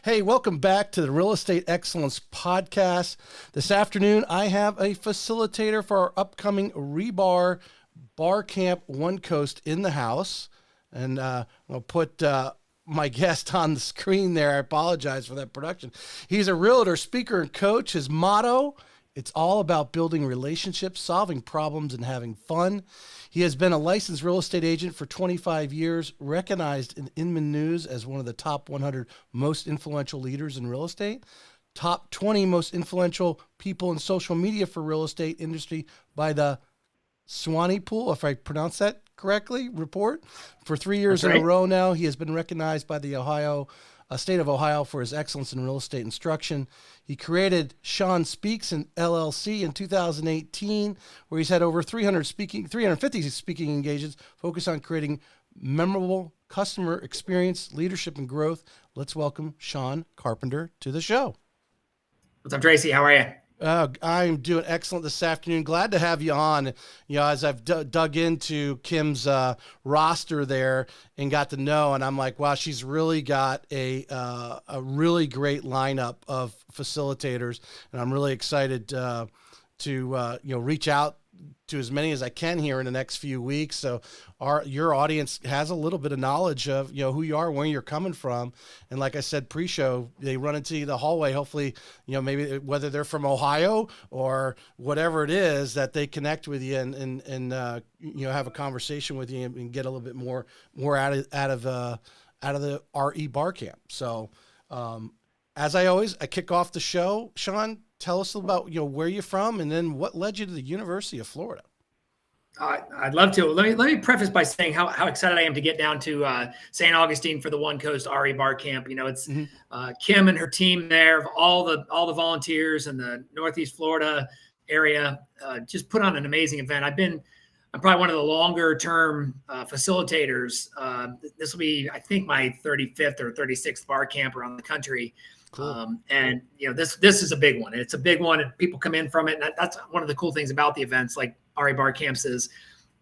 Hey, welcome back to the Real Estate Excellence Podcast. This afternoon, I have a facilitator for our upcoming Rebar Bar Camp One Coast in the house. And I'll put my guest on the screen there. I apologize for that production. He's a realtor, speaker, and coach. His motto, it's all about building relationships, solving problems, and having fun. He has been a licensed real estate agent for 25 years, recognized in Inman News as one of the top 100 most influential leaders in real estate, top 20 most influential people in social media for real estate industry by the Swanee Pool, if I pronounce that correctly, report. For 3 years That's right. in a row now, he has been recognized by the state of Ohio for his excellence in real estate instruction. He created Sean Speaks in LLC in 2018, where he's had over 350 speaking engagements focused on creating memorable customer experience, leadership, and growth. Let's welcome Sean Carpenter to the show. What's up, Tracy? How are you? I'm doing excellent this afternoon. Glad to have you on. You know, as I've dug into Kim's roster there and got to know, and I'm like, wow, she's really got a really great lineup of facilitators, and I'm really excited to reach out to as many as I can here in the next few weeks. So your audience has a little bit of knowledge of, who you are, where you're coming from. And like I said, pre-show, they run into you the hallway. Hopefully, maybe whether they're from Ohio or whatever it is, that they connect with you and have a conversation with you and get a little bit more out of the RE Bar Camp. So as I kick off the show, Sean, tell us about where you're from and then what led you to the University of Florida. I'd love to. Let me preface by saying how excited I am to get down to St. Augustine for the One Coast RE Bar Camp. It's Kim and her team there, of all the volunteers in the Northeast Florida area, just put on an amazing event. I'm probably one of the longer term facilitators. This will be, I think, my 35th or 36th bar camp around the country. Cool. And this is a big one. It's a big one, and people come in from it. And that's one of the cool things about the events like RE Bar Camps is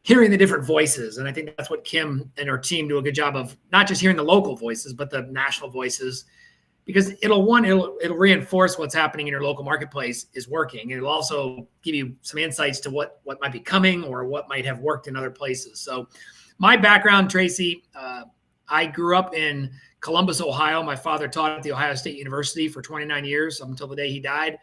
hearing the different voices. And I think that's what Kim and her team do a good job of, not just hearing the local voices, but the national voices, because it'll reinforce what's happening in your local marketplace is working. And it'll also give you some insights to what might be coming or what might have worked in other places. So my background, Tracy, I grew up in Columbus, Ohio. My father taught at the Ohio State University for 29 years up until the day he died.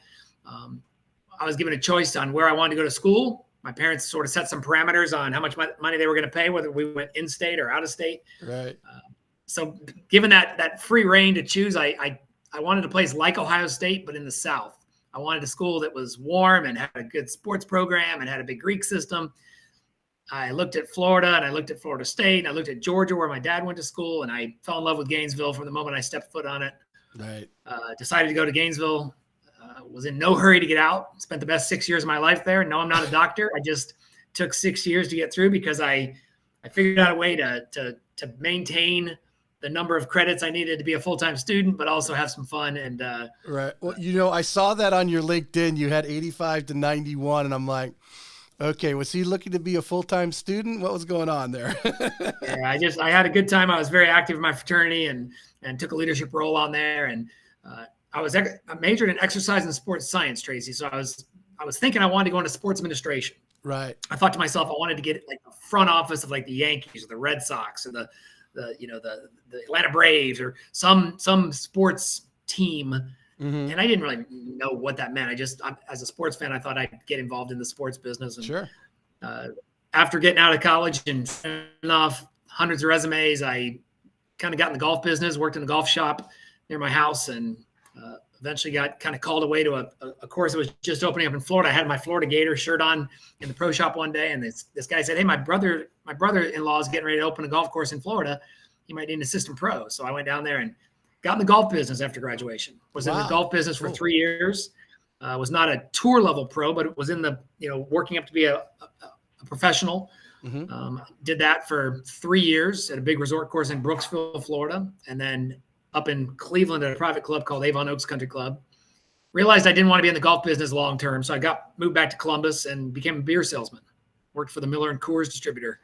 I was given a choice on where I wanted to go to school. My parents sort of set some parameters on how much money they were going to pay, whether we went in-state or out-of-state. Right. So given that free reign to choose, I wanted a place like Ohio State, but in the South. I wanted a school that was warm and had a good sports program and had a big Greek system. I looked at Florida and I looked at Florida State and I looked at Georgia where my dad went to school, and I fell in love with Gainesville from the moment I stepped foot on it. Right. Decided to go to Gainesville. Was in no hurry to get out. Spent the best 6 years of my life there. No, I'm not a doctor. I just took 6 years to get through because I figured out a way to maintain the number of credits I needed to be a full-time student, but also have some fun. And right. Well, I saw that on your LinkedIn. You had 85 to 91, and I'm like, okay, was he looking to be a full-time student? What was going on there? Yeah, I had a good time. I was very active in my fraternity and took a leadership role on there. And I majored in exercise and sports science, Tracy. So I was thinking I wanted to go into sports administration. Right. I thought to myself, I wanted to get like the front office of like the Yankees or the Red Sox or the Atlanta Braves or some sports team. Mm-hmm. And I didn't really know what that meant. As a sports fan, I thought I'd get involved in the sports business. And, sure. After getting out of college and sending off hundreds of resumes, I kind of got in the golf business, worked in a golf shop near my house, and eventually got kind of called away to a course that was just opening up in Florida. I had my Florida Gator shirt on in the pro shop one day, and this guy said, "Hey, my brother-in-law is getting ready to open a golf course in Florida. He might need an assistant pro." So I went down there and got in the golf business after graduation. Was in the golf business for 3 years. Was not a tour level pro, but it was in the working up to be a professional. Mm-hmm. Did that for 3 years at a big resort course in Brooksville, Florida, and then up in Cleveland at a private club called Avon Oaks Country Club. Realized I didn't want to be in the golf business long term, so I moved back to Columbus and became a beer salesman. Worked for the Miller and Coors distributor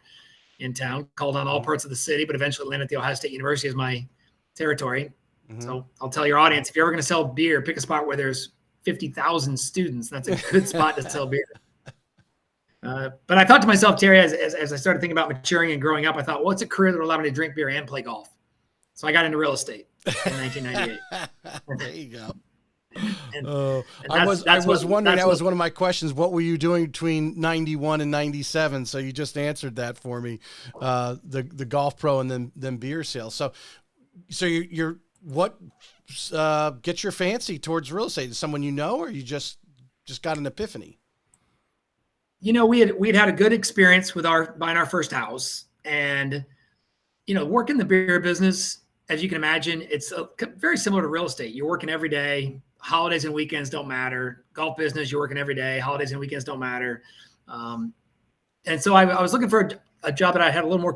in town, called on all parts of the city, but eventually landed at the Ohio State University as my territory. Mm-hmm. So I'll tell your audience, if you're ever going to sell beer, pick a spot where there's 50,000 students. That's a good spot to sell beer. But I thought to myself, Terry, as I started thinking about maturing and growing up, I thought, what's a career that will allow me to drink beer and play golf? So I got into real estate in 1998. There you go. and, and I was wondering, that was one of my questions. What were you doing between 91 and 97? So you just answered that for me. The golf pro and then beer sales. So you're what gets your fancy towards real estate? Is someone you know, or you just got an epiphany? We'd had a good experience with buying our first house, and working the beer business, as you can imagine, it's very similar to real estate. You're working every day. Holidays and weekends don't matter. Golf business, you're working every day. Holidays and weekends don't matter. And so I was looking for a job that I had a little more,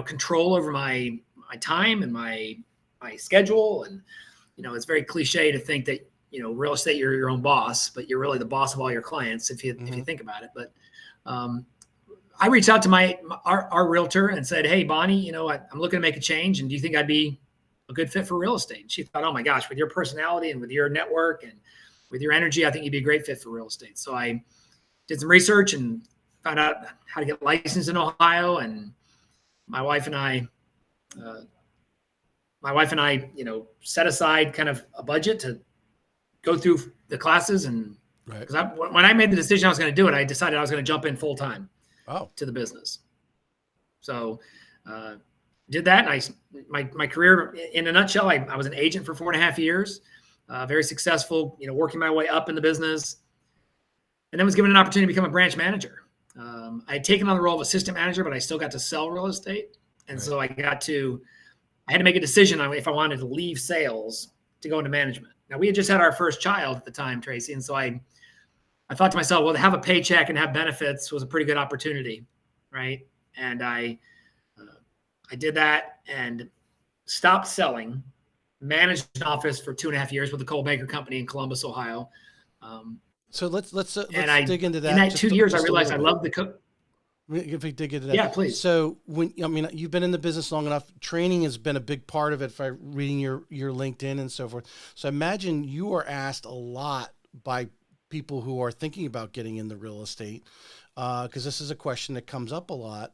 control over my time and my schedule. And it's very cliche to think that real estate, you're your own boss, but you're really the boss of all your clients if you think about it. But I reached out to our realtor and said, "Hey, Bonnie, I'm looking to make a change, and do you think I'd be a good fit for real estate?" And she thought, "Oh my gosh, with your personality and with your network and with your energy, I think you'd be a great fit for real estate." So I did some research and found out how to get licensed in Ohio. And my wife and I, set aside kind of a budget to go through the classes. And because when I made the decision I was going to do it, I decided I was going to jump in full time to the business. So did that. And my career in a nutshell, I was an agent for 4.5 years, very successful, working my way up in the business, and then was given an opportunity to become a branch manager. I had taken on the role of assistant manager, but I still got to sell real estate. And so I had to make a decision on if I wanted to leave sales to go into management. Now, we had just had our first child at the time, Tracy. And so I thought to myself, well, to have a paycheck and have benefits was a pretty good opportunity. Right. And I did that and stopped selling, managed an office for 2.5 years with the Cold Maker Company in Columbus, Ohio. So let's dig into that. In that 2 years, I realized I loved the cook. If we dig into that. Yeah, please. So you've been in the business long enough. Training has been a big part of it. If I'm reading your LinkedIn and so forth. So I imagine you are asked a lot by people who are thinking about getting into real estate, because this is a question that comes up a lot.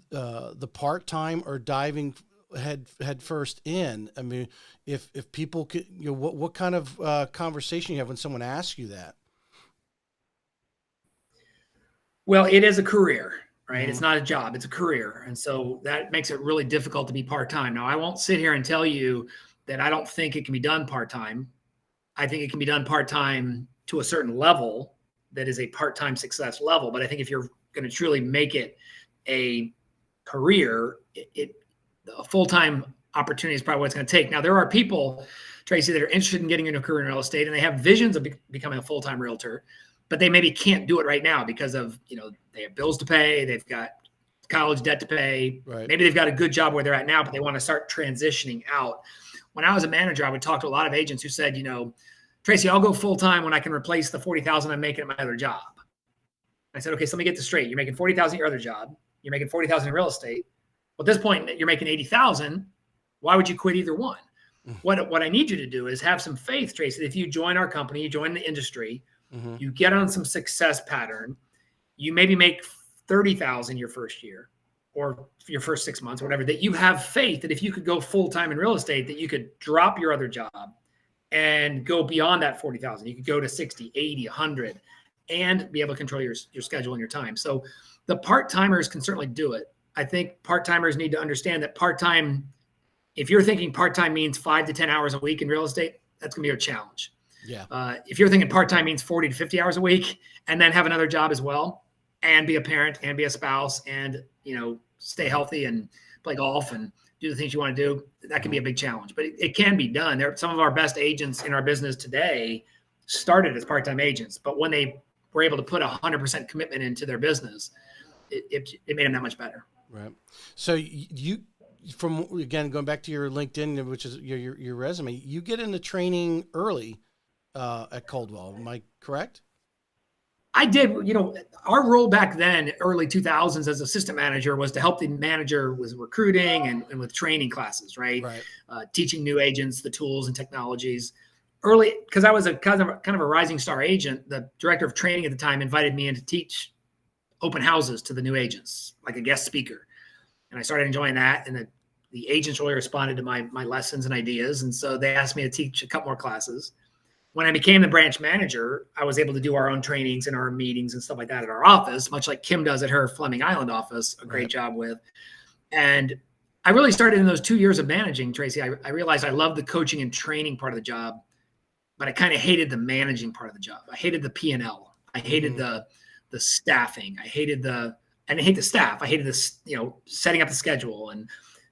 The part-time or diving head first in. I mean, if people could, what kind of conversation you have when someone asks you that? Well, it is a career, right? It's not a job, it's a career. And so that makes it really difficult to be part-time. Now, I won't sit here and tell you that I don't think it can be done part-time. I think it can be done part-time to a certain level that is a part-time success level. But I think if you're going to truly make it a career, a full-time opportunity is probably what it's going to take. Now, there are people, Tracy, that are interested in getting into a career in real estate, and they have visions of becoming a full-time realtor, but they maybe can't do it right now because of, they have bills to pay, they've got college debt to pay. Right. Maybe they've got a good job where they're at now, but they want to start transitioning out. When I was a manager, I would talk to a lot of agents who said, Tracy, I'll go full-time when I can replace the $40,000 I'm making at my other job. I said, okay, so let me get this straight. You're making $40,000 at your other job. You're making $40,000 in real estate. Well, at this point, you're making $80,000. Why would you quit either one? What I need you to do is have some faith, Tracy. If you join our company, you join the industry, you get on some success pattern, you maybe make $30,000 your first year or your first 6 months or whatever, that you have faith that if you could go full-time in real estate, that you could drop your other job and go beyond that 40,000. You could go to 60, 80, 100 and be able to control your schedule and your time. So the part-timers can certainly do it. I think part-timers need to understand that part-time, if you're thinking part-time means 5 to 10 hours a week in real estate, that's going to be a challenge. Yeah. If you're thinking part-time means 40 to 50 hours a week and then have another job as well and be a parent and be a spouse and, stay healthy and play golf and do the things you want to do, that can be a big challenge, but it can be done. Some of our best agents in our business today started as part-time agents, but when they were able to put 100% commitment into their business, it made them that much better. Right. So again, going back to your LinkedIn, which is your resume, you get into training early at Coldwell. Am I correct? I did, our role back then, early 2000s as assistant manager, was to help the manager with recruiting and with training classes, right? Right. Teaching new agents the tools and technologies. Early, because I was a kind of a rising star agent, the director of training at the time invited me in to teach open houses to the new agents, like a guest speaker. And I started enjoying that. And the agents really responded to my lessons and ideas. And so they asked me to teach a couple more classes. When I became the branch manager, I was able to do our own trainings and our meetings and stuff like that at our office, much like Kim does at her Fleming Island office, a great job with. And I really started in those 2 years of managing, Tracy. I realized I loved the coaching and training part of the job, but I kind of hated the managing part of the job. I hated the P&L. I hated the staffing. I hate the staff. I hated this, setting up the schedule and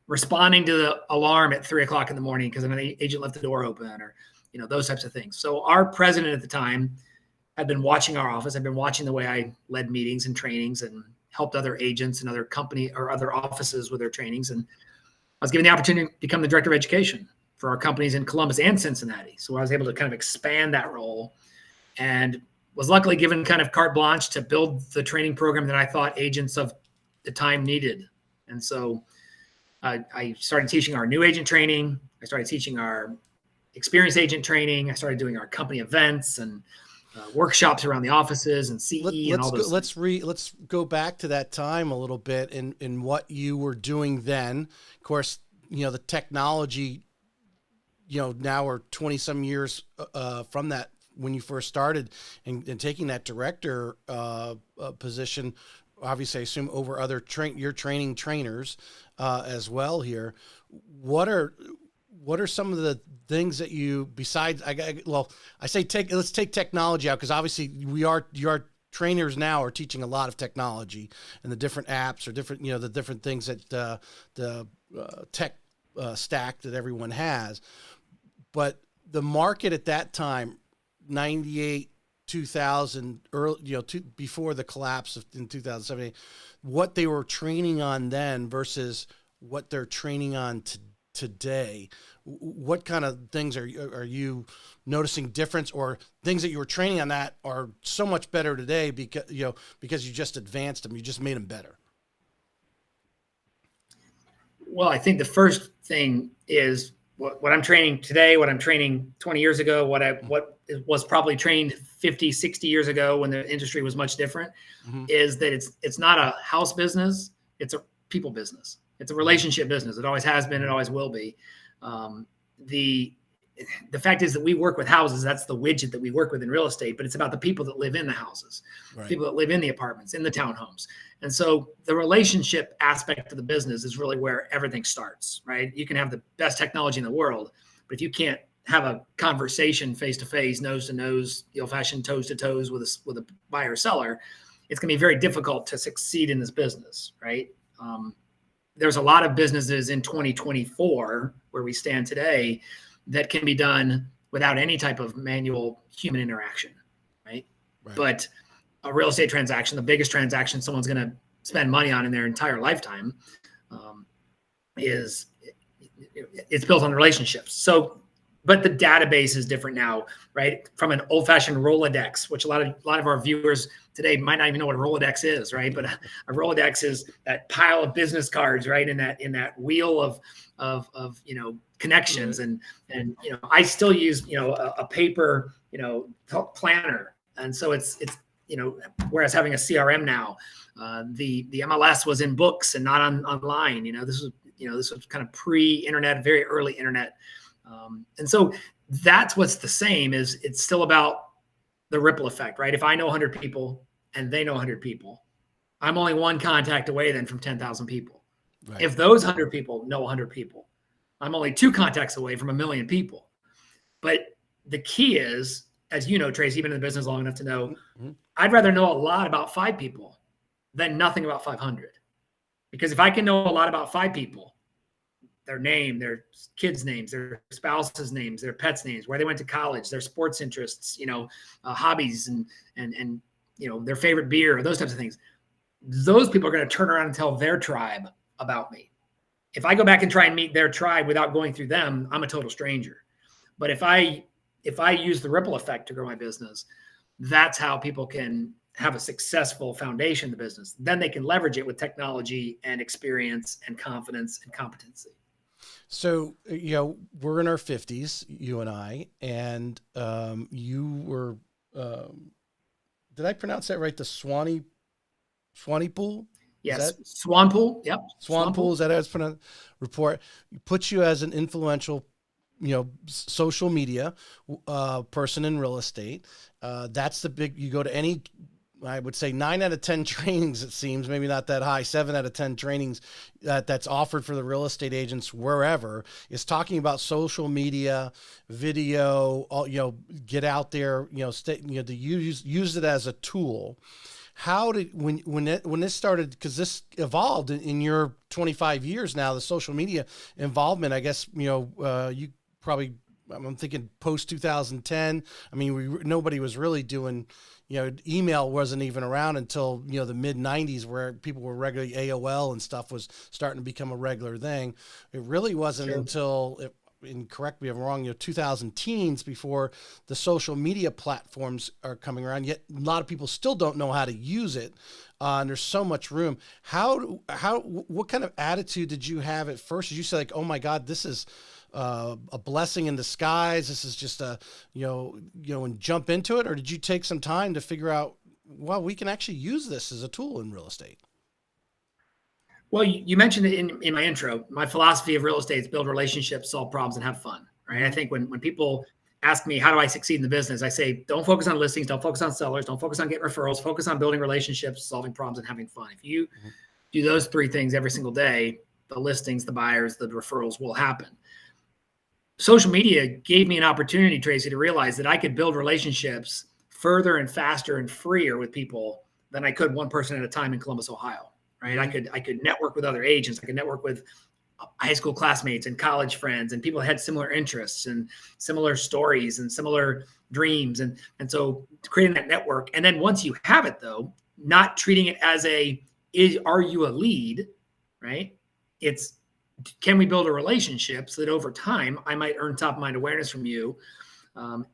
responding to the alarm at 3:00 in the morning because an agent left the door open, or those types of things. So our president at the time had been watching our office. I'd been watching the way I led meetings and trainings and helped other agents and other company or other offices with their trainings. And I was given the opportunity to become the director of education for our companies in Columbus and Cincinnati. So I was able to kind of expand that role and was luckily given kind of carte blanche to build the training program that I thought agents of the time needed. And so I started teaching our new agent training. I started teaching our experienced agent training. I started doing our company events and workshops around the offices and CE and all those. Let's go back to that time a little bit in what you were doing then. Of course, the technology, now we're 20 some years from that, when you first started and taking that director position. Obviously, I assume over other you're training trainers as well here. What are some of the things that you, besides, let's take technology out, because obviously your trainers now are teaching a lot of technology and the different apps or different, the different things that the tech stack that everyone has. But the market at that time, 98, 2000, early, before the collapse in 2007, what they were training on then versus what they're training on today, what kind of things are you noticing difference, or things that you were training on that are so much better today because you just advanced them, you just made them better? Well, I think the first thing is what I'm training today, what I'm training 20 years ago, what was probably trained 50, 60 years ago when the industry was much different, is that it's not a house business. It's a people business. It's a relationship business. It always has been. It always will be. The fact is that we work with houses. That's the widget that we work with in real estate, but it's about the people that live in the houses, people that live in the apartments, in the townhomes. And so the relationship aspect of the business is really where everything starts, right? You can have the best technology in the world, but if you can't have a conversation face-to-face, nose-to-nose, the old-fashioned toes-to-toes with a buyer or seller, it's going to be very difficult to succeed in this business, right? There's a lot of businesses in 2024 where we stand today that can be done without any type of manual human interaction, right? But a real estate transaction, the biggest transaction someone's going to spend money on in their entire lifetime, it's built on relationships. So, but the database is different now, right? From an old-fashioned Rolodex, which a lot of our viewers today might not even know what a Rolodex is, right? But a Rolodex is that pile of business cards, right? In that wheel of connections, and I still use a paper planner, and so it's whereas having a CRM now, the MLS was in books and not online. This was kind of pre-internet, very early internet. And so that's what's the same, is it's still about the ripple effect, right? If I know 100 people and they know 100 people, I'm only one contact away then from 10,000 people. Right. If those 100 people know 100 people, I'm only 2 contacts away from 1 million people. But the key is, as you know, Trace, you've been in the business long enough to know, I'd rather know a lot about 5 people than nothing about 500. Because if I can know a lot about 5 people, their name, their kids' names, their spouses' names, their pets' names, where they went to college, their sports interests, hobbies, and their favorite beer, those types of things. Those people are going to turn around and tell their tribe about me. If I go back and try and meet their tribe without going through them, I'm a total stranger. But if I use the ripple effect to grow my business, that's how people can have a successful foundation in the business. Then they can leverage it with technology and experience and confidence and competency. So, we're in our 50s, you and I, and you were, did I pronounce that right? The Swanee Pool? Yes. Swan Pool. Yep. Swan Pool. Is that how it's pronounced? Report puts you as an influential, social media person in real estate. That's the big, you go to any, I would say 9 out of 10 trainings, it seems, maybe not that high, 7 out of 10 trainings that's offered for the real estate agents wherever is talking about social media, video, get out there, to use it as a tool. How did, when this started, because this evolved in your 25 years now, the social media involvement, I guess, you probably, I'm thinking post 2010. I mean, nobody was really doing, email wasn't even around until, the mid 90s, where people were regularly, AOL and stuff was starting to become a regular thing. It really wasn't until, and correct me if I'm wrong, 2000 teens before the social media platforms are coming around. Yet a lot of people still don't know how to use it. And there's so much room. What kind of attitude did you have at first? Did you say like, oh my God, this is a blessing in disguise? This is just and jump into it? Or did you take some time to figure out, well, we can actually use this as a tool in real estate? Well, you mentioned it in my intro. My philosophy of real estate is build relationships, solve problems, and have fun, right? I think when people ask me, how do I succeed in the business? I say, don't focus on listings, don't focus on sellers, don't focus on getting referrals, focus on building relationships, solving problems, and having fun. If you do those 3 things every single day, the listings, the buyers, the referrals will happen. Social media gave me an opportunity, Tracy, to realize that I could build relationships further and faster and freer with people than I could one person at a time in Columbus, Ohio. Right. I could network with other agents. I could network with high school classmates and college friends and people that had similar interests and similar stories and similar dreams. And so creating that network. And then once you have it, though, not treating it as are you a lead? Right. It's, can we build a relationship so that over time I might earn top of mind awareness from you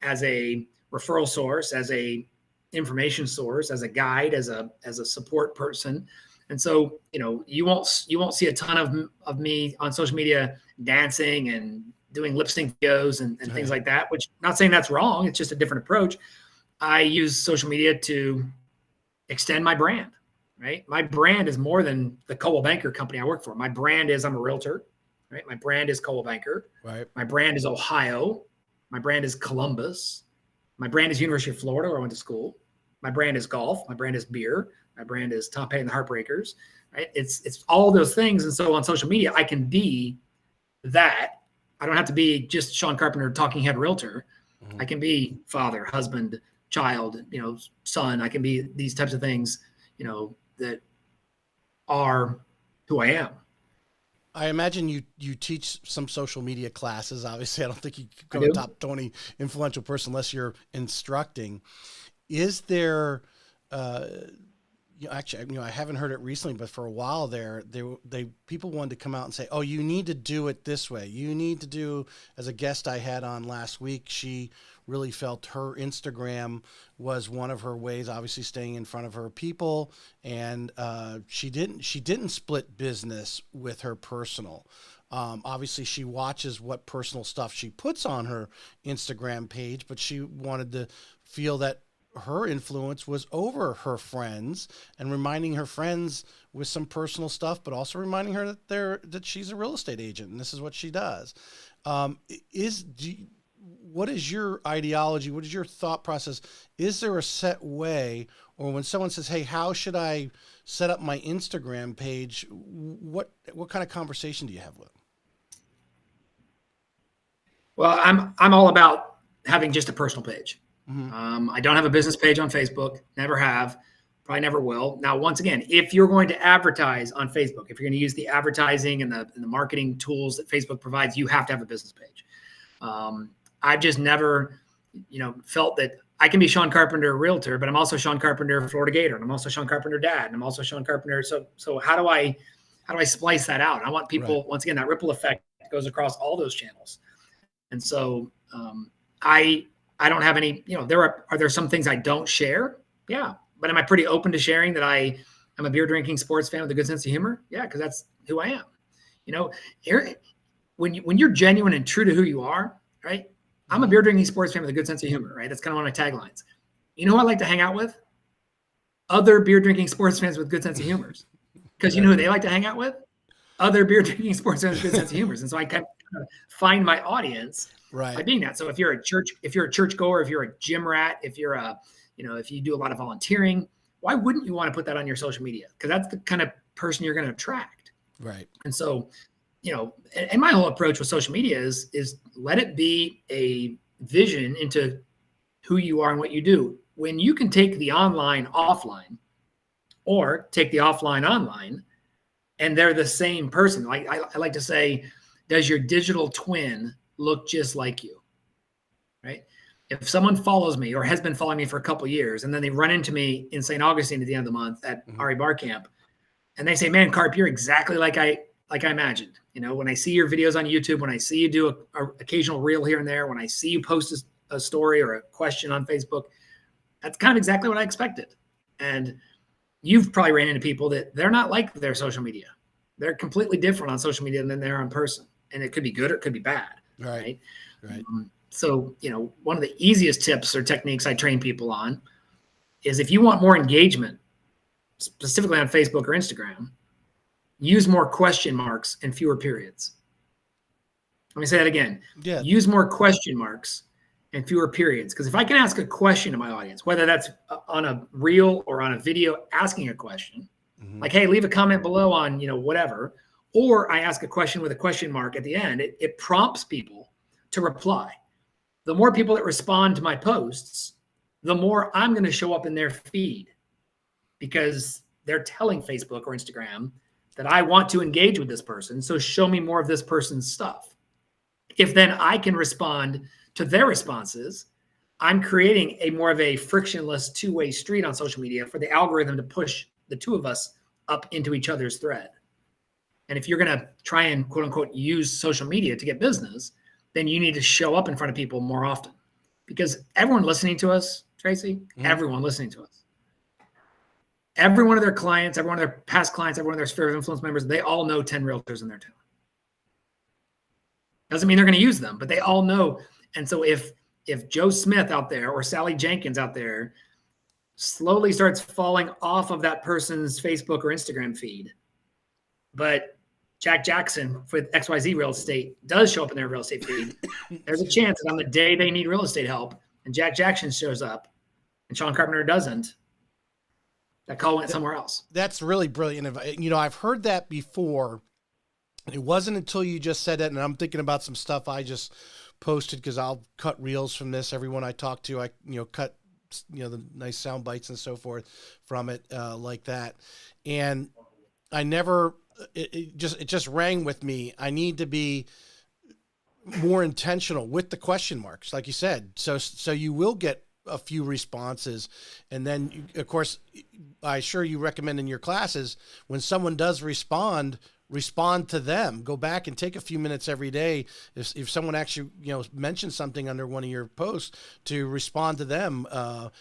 as a referral source, as a information source, as a guide, as a support person. And so, you won't see a ton of me on social media dancing and doing lip sync videos and things like that, which not saying that's wrong. It's just a different approach. I use social media to extend my brand, right? My brand is more than the Coldwell Banker company I work for. My brand is I'm a realtor, right? My brand is Coldwell Banker. Right. My brand is Ohio. My brand is Columbus. My brand is University of Florida, where I went to school. My brand is golf. My brand is beer. My brand is Tom Petty and the Heartbreakers, right? It's all those things. And so on social media, I can be that. I don't have to be just Sean Carpenter, talking head realtor. Mm-hmm. I can be father, husband, child, son. I can be these types of things, that are who I am. I imagine you teach some social media classes. Obviously, I don't think you could go top 20 influential person unless you're instructing. Is there, actually, I haven't heard it recently, but for a while people wanted to come out and say, oh, you need to do it this way. You need to do, as a guest I had on last week, she really felt her Instagram was one of her ways, obviously staying in front of her people. And she didn't split business with her personal. Obviously she watches what personal stuff she puts on her Instagram page, but she wanted to feel that her influence was over her friends and reminding her friends with some personal stuff, but also reminding her that she's a real estate agent and this is what she does. What is your ideology? What is your thought process? Is there a set way, or when someone says, hey, how should I set up my Instagram page? What kind of conversation do you have with them? Well, I'm all about having just a personal page. Mm-hmm. I don't have a business page on Facebook, never have, probably never will. Now, once again, if you're going to advertise on Facebook, if you're going to use the advertising and the marketing tools that Facebook provides, you have to have a business page. I've just never, felt that I can be Sean Carpenter, realtor, but I'm also Sean Carpenter, Florida Gator, and I'm also Sean Carpenter, dad, and I'm also Sean Carpenter. So how do I splice that out? I want people, right. Once again, that ripple effect goes across all those channels. And so I don't have any, are there some things I don't share? Yeah. But am I pretty open to sharing that I'm a beer drinking sports fan with a good sense of humor? Yeah, because that's who I am. You know, when you're genuine and true to who you are, right? I'm a beer drinking sports fan with a good sense of humor, right? That's kind of one of my taglines. You know who I like to hang out with? Other beer drinking sports fans with good sense of humors. Because you know who they like to hang out with? Other beer drinking sports fans with good sense of humors. And so I kind of find my audience by being that. So if you're a church goer, if you're a gym rat, if you do a lot of volunteering, why wouldn't you want to put that on your social media? Because that's the kind of person you're going to attract. Right. And so, and my whole approach with social media is let it be a vision into who you are and what you do. When you can take the online offline or take the offline online and they're the same person. Like I like to say, does your digital twin look just like you? Right? If someone follows me or has been following me for a couple of years and then they run into me in St. Augustine at the end of the month at RE Bar Camp and they say, man, Carp, you're exactly like I imagined. When I see your videos on YouTube, when I see you do a occasional reel here and there, when I see you post a story or a question on Facebook, that's kind of exactly what I expected. And you've probably ran into people that they're not like their social media. They're completely different on social media than they're in person. And it could be good or it could be bad. Right. So, one of the easiest tips or techniques I train people on is if you want more engagement, specifically on Facebook or Instagram, use more question marks and fewer periods. Let me say that again. Yeah. Use more question marks and fewer periods. Because if I can ask a question to my audience, whether that's on a reel or on a video asking a question, like, hey, leave a comment below on, whatever, or I ask a question with a question mark at the end, it prompts people to reply. The more people that respond to my posts, the more I'm going to show up in their feed because they're telling Facebook or Instagram that I want to engage with this person. So show me more of this person's stuff. If then I can respond to their responses, I'm creating a more of a frictionless two-way street on social media for the algorithm to push the two of us up into each other's thread. And if you're going to try and quote unquote use social media to get business, then you need to show up in front of people more often because everyone listening to us, Tracy, everyone listening to us, every one of their clients, every one of their past clients, every one of their sphere of influence members, they all know 10 realtors in their town. Doesn't mean they're going to use them, but they all know. And so if Joe Smith out there or Sally Jenkins out there slowly starts falling off of that person's Facebook or Instagram feed, but Jack Jackson with XYZ Real Estate does show up in their real estate feed, there's a chance that on the day they need real estate help and Jack Jackson shows up and Sean Carpenter doesn't, that call went somewhere else. That's really brilliant. I've heard that before. It wasn't until you just said that, and I'm thinking about some stuff I just posted because I'll cut reels from this. Everyone I talk to, I cut the nice sound bites and so forth from it like that. And I never, it just rang with me. I need to be more intentional with the question marks, like you said. So you will get a few responses. And then of course, I sure you recommend in your classes when someone does respond to them, go back and take a few minutes every day. If someone actually, mentions something under one of your posts to respond to them,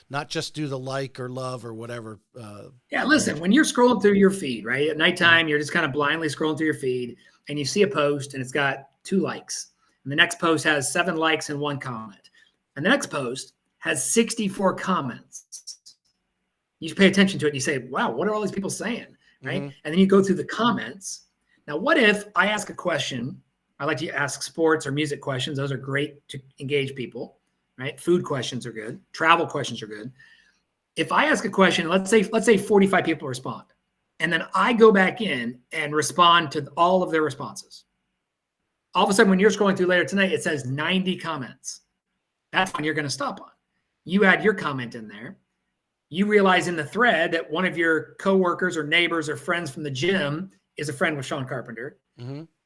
not just do the like or love or whatever. Yeah. Listen, when you're scrolling through your feed, right at nighttime, you're just kind of blindly scrolling through your feed and you see a post and it's got 2 likes and the next post has 7 likes and 1 comment. And the next post has 64 comments. You should pay attention to it. And you say, wow, what are all these people saying? Right. And then you go through the comments. Now, what if I ask a question? I like to ask sports or music questions. Those are great to engage people, right? Food questions are good. Travel questions are good. If I ask a question, let's say 45 people respond, and then I go back in and respond to all of their responses. All of a sudden, when you're scrolling through later tonight, it says 90 comments. That's when you're going to stop on. You add your comment in there. You realize in the thread that one of your coworkers or neighbors or friends from the gym is a friend with Sean Carpenter.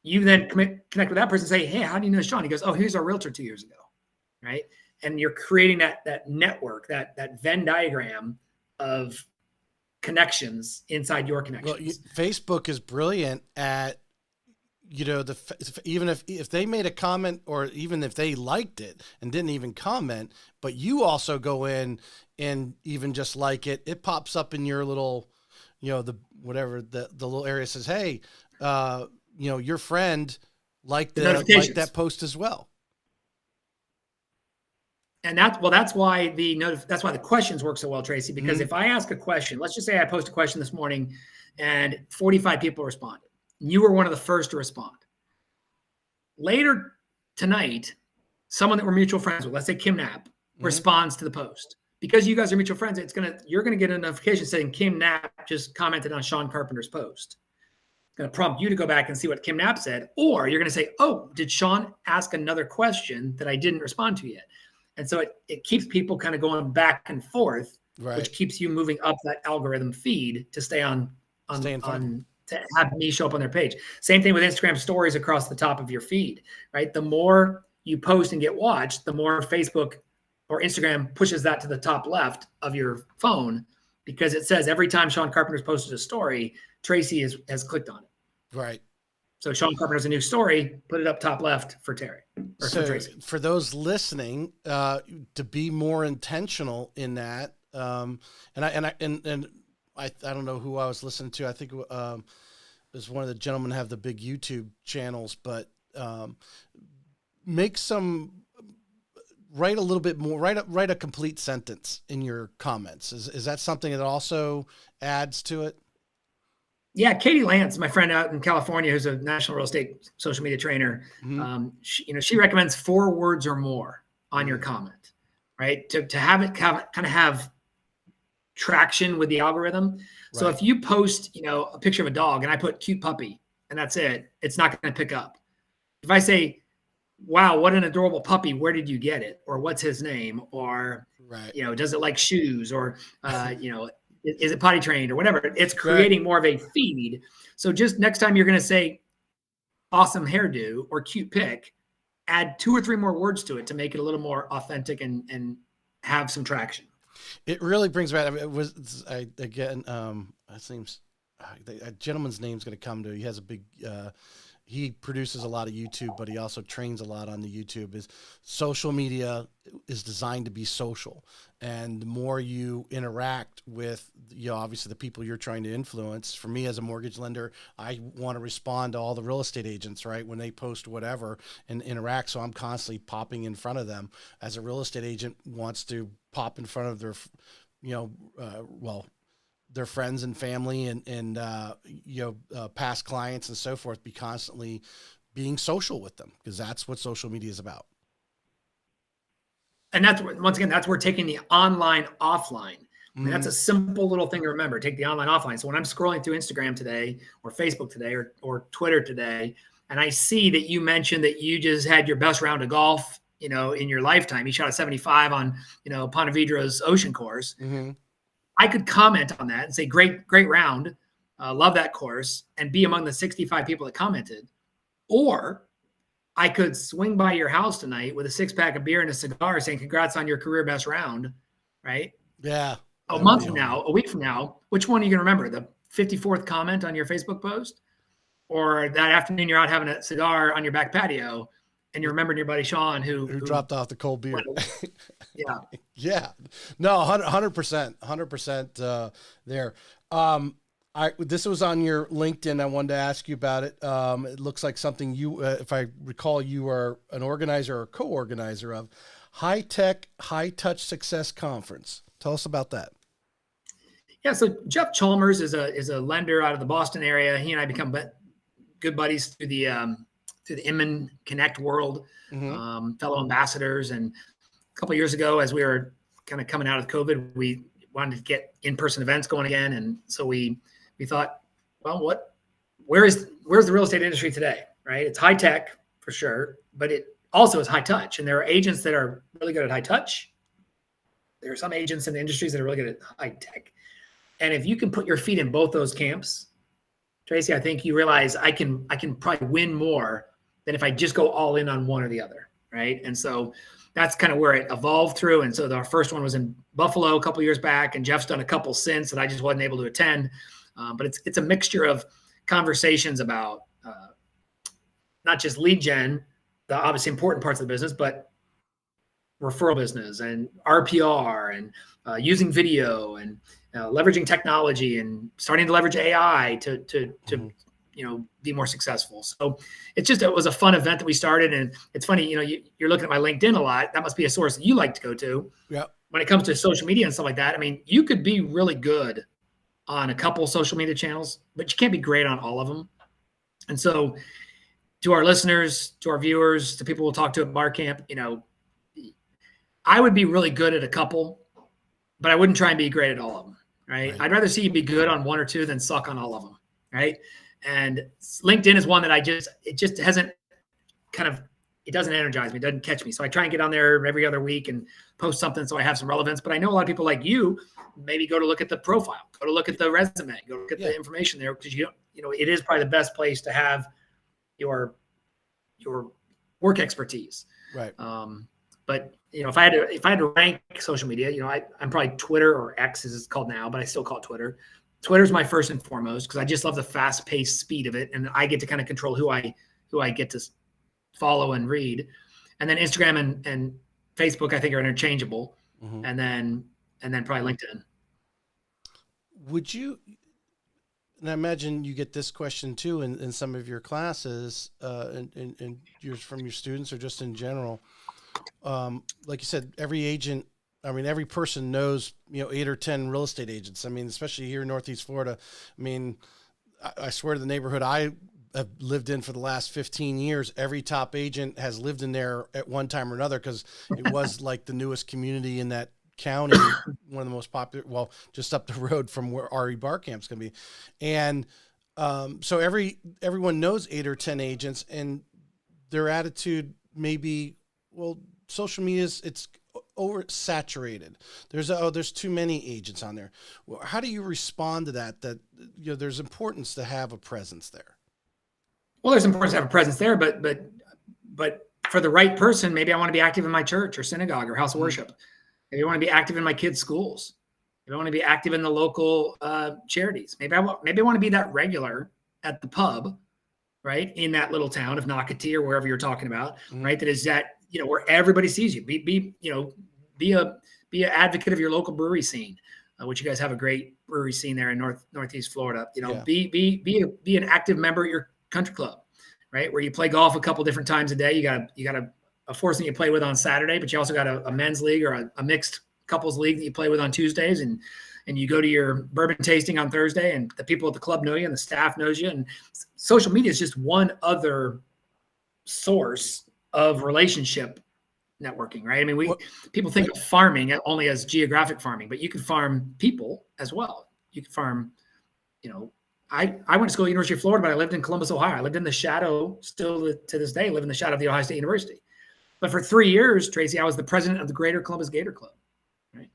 You then connect with that person and say, hey, how do you know Sean? He goes, oh, he was our realtor 2 years ago. Right. And you're creating that network, that Venn diagram of connections inside your connections. Well, Facebook is brilliant at, even if they made a comment, or even if they liked it and didn't even comment, but you also go in and even just like it pops up in your little, the little area says, hey, your friend liked that post as well. And that's why that's why the questions work so well, Tracy, because if I ask a question, let's just say I post a question this morning and 45 people responded. You were one of the first to respond. Later tonight, someone that we're mutual friends with, let's say Kim Knapp, responds to the post. Because you guys are mutual friends, you're gonna get a notification saying Kim Knapp just commented on Sean Carpenter's post. It's gonna prompt you to go back and see what Kim Knapp said, or you're gonna say, oh, did Sean ask another question that I didn't respond to yet? And so it keeps people kind of going back and forth, right, which keeps you moving up that algorithm feed to stay on to have me show up on their page. Same thing with Instagram stories across the top of your feed, right? The more you post and get watched, the more Facebook or Instagram pushes that to the top left of your phone, because it says every time Sean Carpenter's posted a story, Tracy has clicked on it. Right. So Sean Carpenter's a new story, put it up top left for Terry. Or so for Tracy. For those listening, to be more intentional in that, and I don't know who I was listening to. I think it was one of the gentlemen have the big YouTube channels, but write a little bit more, write a complete sentence in your comments. Is that something that also adds to it? Yeah, Katie Lance, my friend out in California, who's a national real estate social media trainer, she recommends 4 words or more on your comment, right? To have it kind of have traction with the algorithm. Right. So if you post, a picture of a dog and I put cute puppy and that's it, it's not going to pick up. If I say, wow, what an adorable puppy, where did you get it? Or what's his name? Or, does it like shoes? Or, is it potty trained or whatever? It's creating more of a feed. So just next time you're going to say awesome hairdo or cute pic, add 2 or 3 more words to it to make it a little more authentic and have some traction. It really brings back. It seems a gentleman's name's going to come to. He has a big. He produces a lot of YouTube, but he also trains a lot on the YouTube. Is social media is designed to be social, and the more you interact with, obviously the people you're trying to influence. For me as a mortgage lender, I want to respond to all the real estate agents, right, when they post whatever and interact. So I'm constantly popping in front of them. As a real estate agent wants to pop in front of their, their friends and family and past clients and so forth, be constantly being social with them, because that's what social media is about. And that's where taking the online offline. I mean, that's a simple little thing to remember. Take the online offline. So when I'm scrolling through Instagram today or Facebook today or Twitter today, and I see that you mentioned that you just had your best round of golf, in your lifetime, you shot a 75 on, Ponte Vedra's ocean course. Mm-hmm. I could comment on that and say, great round. Love that course, and be among the 65 people that commented. Or I could swing by your house tonight with a 6-pack of beer and a cigar saying, congrats on your career best round. Right. Yeah. A month from now, a week from now, which one are you going to remember? The 54th comment on your Facebook post, or that afternoon you're out having a cigar on your back patio and you're remembering your buddy Sean who dropped off the cold beer. Yeah. Yeah. No, 100% there. This was on your LinkedIn. I wanted to ask you about it. It looks like something you, if I recall, you are an organizer or co-organizer of High Tech, High Touch Success Conference. Tell us about that. Yeah. So Jeff Chalmers is a lender out of the Boston area. He and I become good buddies through the Inman Connect world, fellow ambassadors. And a couple of years ago, as we were kind of coming out of COVID, we wanted to get in-person events going again. And so we thought, well, where's the real estate industry today, right? It's high tech for sure, but it also is high touch. And there are agents that are really good at high touch. There are some agents in the industries that are really good at high tech. And if you can put your feet in both those camps, Tracy, I think you realize I can probably win more than if I just go all in on one or the other, right? And so that's kind of where it evolved through. And so our first one was in Buffalo a couple of years back, and Jeff's done a couple since that I just wasn't able to attend. But it's a mixture of conversations about not just lead gen, the obviously important parts of the business, but referral business and RPR and using video and leveraging technology and starting to leverage AI to be more successful. So it was a fun event that we started. And it's funny, you're looking at my LinkedIn a lot. That must be a source that you like to go to. Yeah. When it comes to social media and stuff like that, I mean, you could be really good on a couple social media channels, but you can't be great on all of them. And so to our listeners, to our viewers, to people we'll talk to at Bar Camp, I would be really good at a couple, but I wouldn't try and be great at all of them. Right. I'd rather see you be good on one or two than suck on all of them. Right. And LinkedIn is one that it doesn't energize me. It doesn't catch me. So I try and get on there every other week and post something so I have some relevance. But I know a lot of people like you maybe go to look at the profile, go to look at the resume, go look at the information there, because it is probably the best place to have your work expertise. Right. But if I had to rank social media, I'm probably Twitter, or X as it's called now, but I still call it Twitter. Twitter's my first and foremost, because I just love the fast-paced speed of it, and I get to kind of control who I get to follow and read. And then Instagram and Facebook, I think, are interchangeable. Mm-hmm. And then probably LinkedIn. Would you? And I imagine you get this question too in some of your classes, and from your students or just in general. Like you said, every person knows, 8 or 10 real estate agents. I mean, especially here in Northeast Florida. I mean, I swear to the neighborhood I have lived in for the last 15 years, every top agent has lived in there at one time or another, because it was like the newest community in that county, one of the most popular, well, just up the road from where RE Bar Camp's going to be. And so everyone knows 8 or 10 agents, and their attitude may be, well, social media it's oversaturated. There's too many agents on there. Well, how do you respond to that there's importance to have a presence there? Well, there's importance to have a presence there, but for the right person, maybe I want to be active in my church or synagogue or house of worship. Maybe I want to be active in my kids' schools. Maybe I want to be active in the local charities. Maybe I want to be that regular at the pub, right, in that little town of Nocatee or wherever you're talking about, right? That is where everybody sees you. Be an advocate of your local brewery scene, which you guys have a great brewery scene there in Northeast Florida. Be an active member at your country club, right? Where you play golf a couple different times a day. You got a foursome you play with on Saturday, but you also got a men's league or a mixed couples league that you play with on Tuesdays, and you go to your bourbon tasting on Thursday, and the people at the club know you and the staff knows you. And social media is just one other source of relationship networking, right? I mean, people think of farming only as geographic farming, but you can farm people as well. You can farm, I went to school at the University of Florida, but I lived in Columbus, Ohio. I lived in the shadow, still to this day, live in the shadow of the Ohio State University. But for 3 years, Tracy, I was the president of the Greater Columbus Gator Club, right?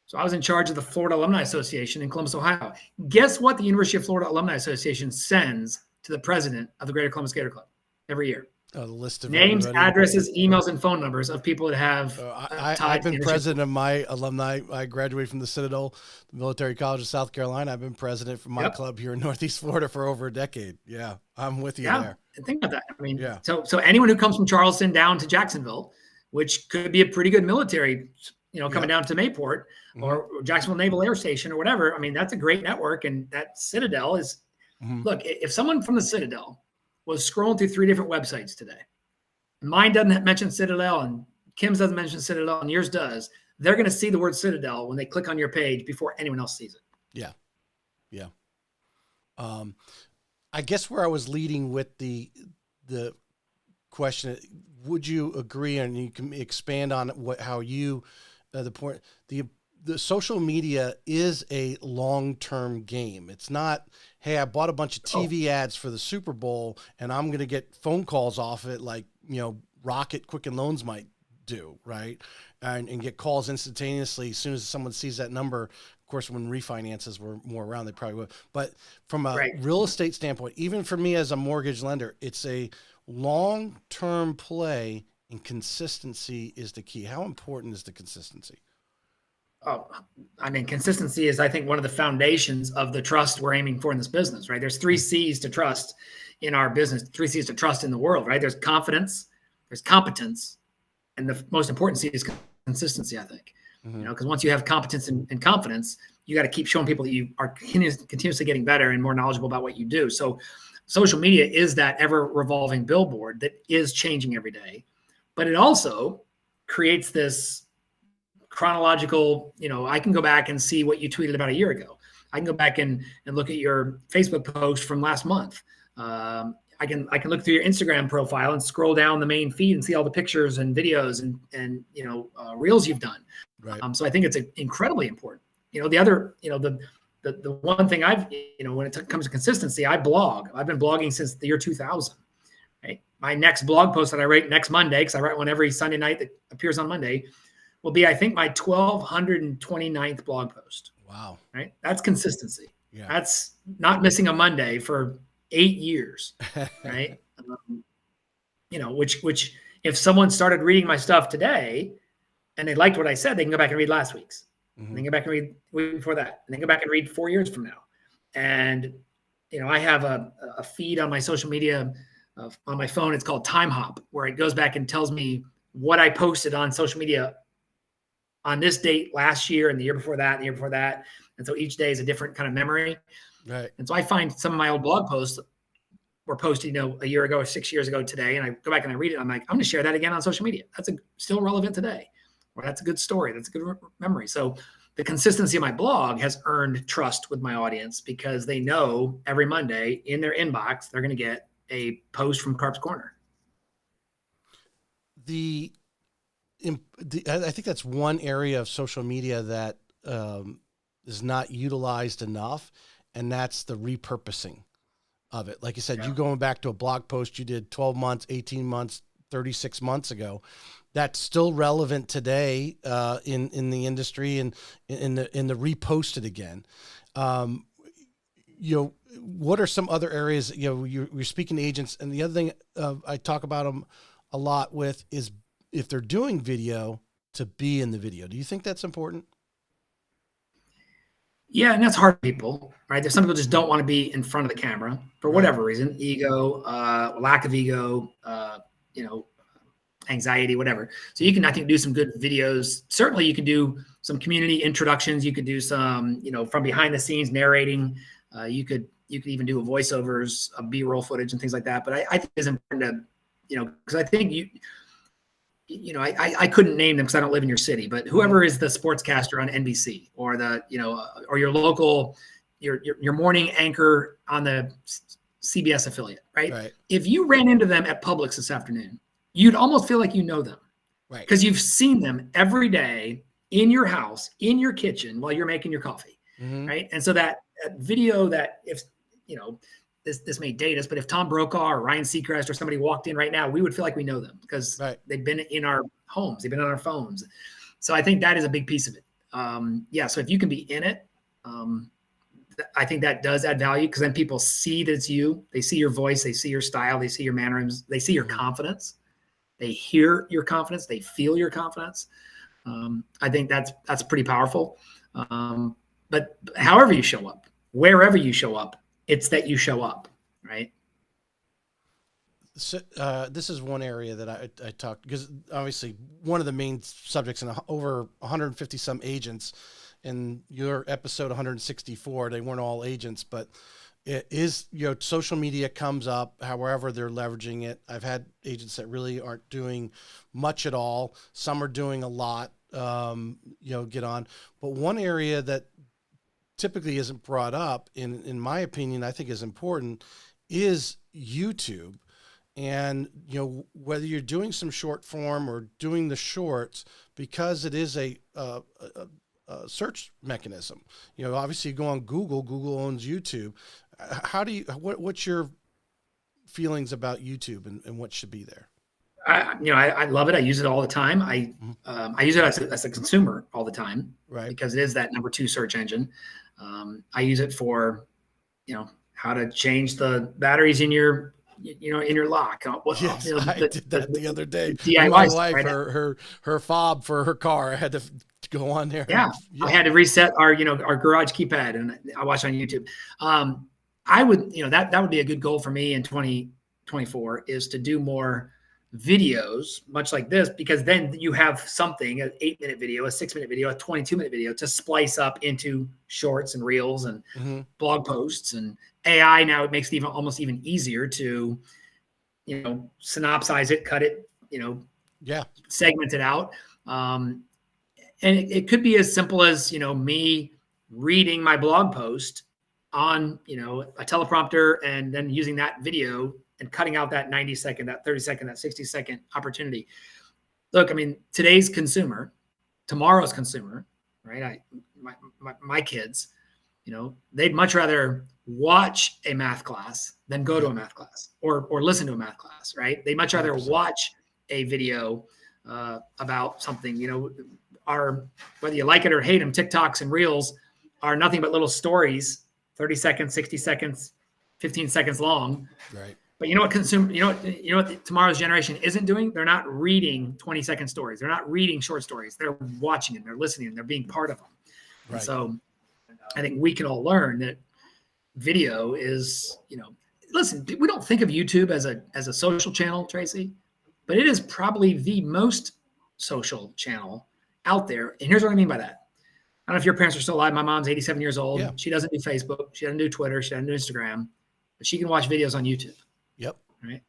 So I was in charge of the Florida Alumni Association in Columbus, Ohio. Guess what the University of Florida Alumni Association sends to the president of the Greater Columbus Gator Club every year? The list of names, everybody. addresses, emails, and phone numbers of people that have. I've been president of my alumni. I graduated from the Citadel, the Military College of South Carolina. I've been president for my club here in Northeast Florida for over a decade. Yeah, I'm with you there. And think about that. I mean, so anyone who comes from Charleston down to Jacksonville, which could be a pretty good military, coming down to Mayport or Jacksonville Naval Air Station or whatever. I mean, that's a great network, and that Citadel is. Look, if someone from the Citadel was scrolling through 3 different websites today, mine doesn't mention Citadel, and Kim's doesn't mention Citadel, and yours does, they're going to see the word Citadel when they click on your page before anyone else sees it. Yeah. I guess where I was leading with the question, would you agree, and you can expand on how you, the point, the social media is a long-term game. It's not, hey, I bought a bunch of TV ads for the Super Bowl and I'm going to get phone calls off it like, Rocket, Quicken Loans might do, right? And get calls instantaneously as soon as someone sees that number. Of course, when refinances were more around, they probably would. But from a real estate standpoint, even for me as a mortgage lender, it's a long-term play, and consistency is the key. How important is the consistency? Oh, I mean, consistency is, I think, one of the foundations of the trust we're aiming for in this business, right? There's 3 C's to trust in our business, 3 C's to trust in the world, right? There's confidence, there's competence, and the most important C is consistency, I think. Mm-hmm. Because once you have competence and confidence, you got to keep showing people that you are continuously getting better and more knowledgeable about what you do. So social media is that ever revolving billboard that is changing every day, but it also creates this chronological, I can go back and see what you tweeted about a year ago. I can go back and look at your Facebook post from last month. I can look through your Instagram profile and scroll down the main feed and see all the pictures and videos and reels you've done. Right. So I think it's incredibly important. The other, the one thing I've, when it comes to consistency, I blog. I've been blogging since the year 2000. Right. My next blog post that I write next Monday, because I write one every Sunday night that appears on Monday, will be, I think, my 1229th blog post. Wow. Right. That's consistency. Yeah. That's not missing a Monday for 8 years. Right. Which if someone started reading my stuff today and they liked what I said, they can go back and read last week's. Mm-hmm. And then go back and read the week before that. And then go back and read 4 years from now. And, I have a feed on my social media on my phone. It's called Time Hop, where it goes back and tells me what I posted on social media on this date last year and the year before that and the year before that. And so each day is a different kind of memory. Right. And so I find some of my old blog posts were posted, a year ago or 6 years ago today. And I go back and I read it. I'm like, I'm going to share that again on social media. That's still relevant today. Or that's a good story. That's a good memory. So the consistency of my blog has earned trust with my audience because they know every Monday in their inbox, they're going to get a post from Carp's Corner. I think that's one area of social media that is not utilized enough, and that's the repurposing of it. Like you said, you going back to a blog post you did 12 months, 18 months, 36 months ago. That's still relevant today in the industry and in the reposted again. What are some other areas? You're speaking to agents, and the other thing I talk about them a lot with is if they're doing video, to be in the video. Do you think that's important? Yeah, and that's hard for people, right? There's some people just don't want to be in front of the camera for whatever reason, ego, lack of ego, anxiety, whatever. So you can, I think, do some good videos. Certainly you can do some community introductions. You could do some, from behind the scenes narrating. You could even do voiceovers, B-roll footage and things like that. But I think it's important to, because I think I couldn't name them because I don't live in your city, but whoever is the sportscaster on NBC or or your local, your morning anchor on the CBS affiliate, right? If you ran into them at Publix this afternoon, you'd almost feel like you know them, right? Because you've seen them every day in your house, in your kitchen while you're making your coffee, right? And so that video that if, this may date us, but if Tom Brokaw or Ryan Seacrest or somebody walked in right now, we would feel like we know them because they've been in our homes, they've been on our phones. So I think that is a big piece of it. So if you can be in it, I think that does add value because then people see that it's you. They see your voice, they see your style, they see your mannerisms, they see your confidence, they hear your confidence, they feel your confidence. I think that's pretty powerful. But however you show up, wherever you show up, it's that you show up, right? So, this is one area that I talked, because obviously one of the main subjects in over 150 some agents, in your episode 164, they weren't all agents, but it is, social media comes up, however they're leveraging it. I've had agents that really aren't doing much at all. Some are doing a lot, get on. But one area that typically isn't brought up, in my opinion, I think is important, is YouTube. And, whether you're doing some short form or doing the shorts, because it is a search mechanism. Obviously you go on Google, Google owns YouTube. What's your feelings about YouTube and what should be there? I love it. I use it all the time. I use it as a consumer all the time, right? Because it is that number 2 search engine. I use it for, how to change the batteries in your, in your lock. Yes, I did that the other day. DIY, my wife, right? her fob for her car, I had to go on there. Yeah. I had to reset our garage keypad, and I watch on YouTube. I would, that would be a good goal for me in 2024 is to do more videos, much like this, because then you have something, an 8-minute video, a 6-minute video, a 22-minute video to splice up into shorts and reels and blog posts. And AI now, it makes it almost even easier to, synopsize it, cut it, segment it out. And it could be as simple as, me reading my blog post on, a teleprompter, and then using that video and cutting out that 90-second, that 30-second, that 60-second opportunity. Look, I mean, today's consumer, tomorrow's consumer, right? My kids, they'd much rather watch a math class than go to a math class or listen to a math class, right? They'd much rather 100%. watch a video about something, whether you like it or hate them, TikToks and Reels are nothing but little stories, 30 seconds, 60 seconds, 15 seconds long. Right. But you know what tomorrow's generation isn't doing? They're not reading 20-second stories. They're not reading short stories. They're watching them. They're listening. They're being part of them. Right. And so I think we can all learn that video is, listen, we don't think of YouTube as a social channel, Tracy, but it is probably the most social channel out there. And here's what I mean by that. I don't know if your parents are still alive. My mom's 87 years old. Yeah. She doesn't do Facebook. She doesn't do Twitter. She doesn't do Instagram, but she can watch videos on YouTube. Yep. Right.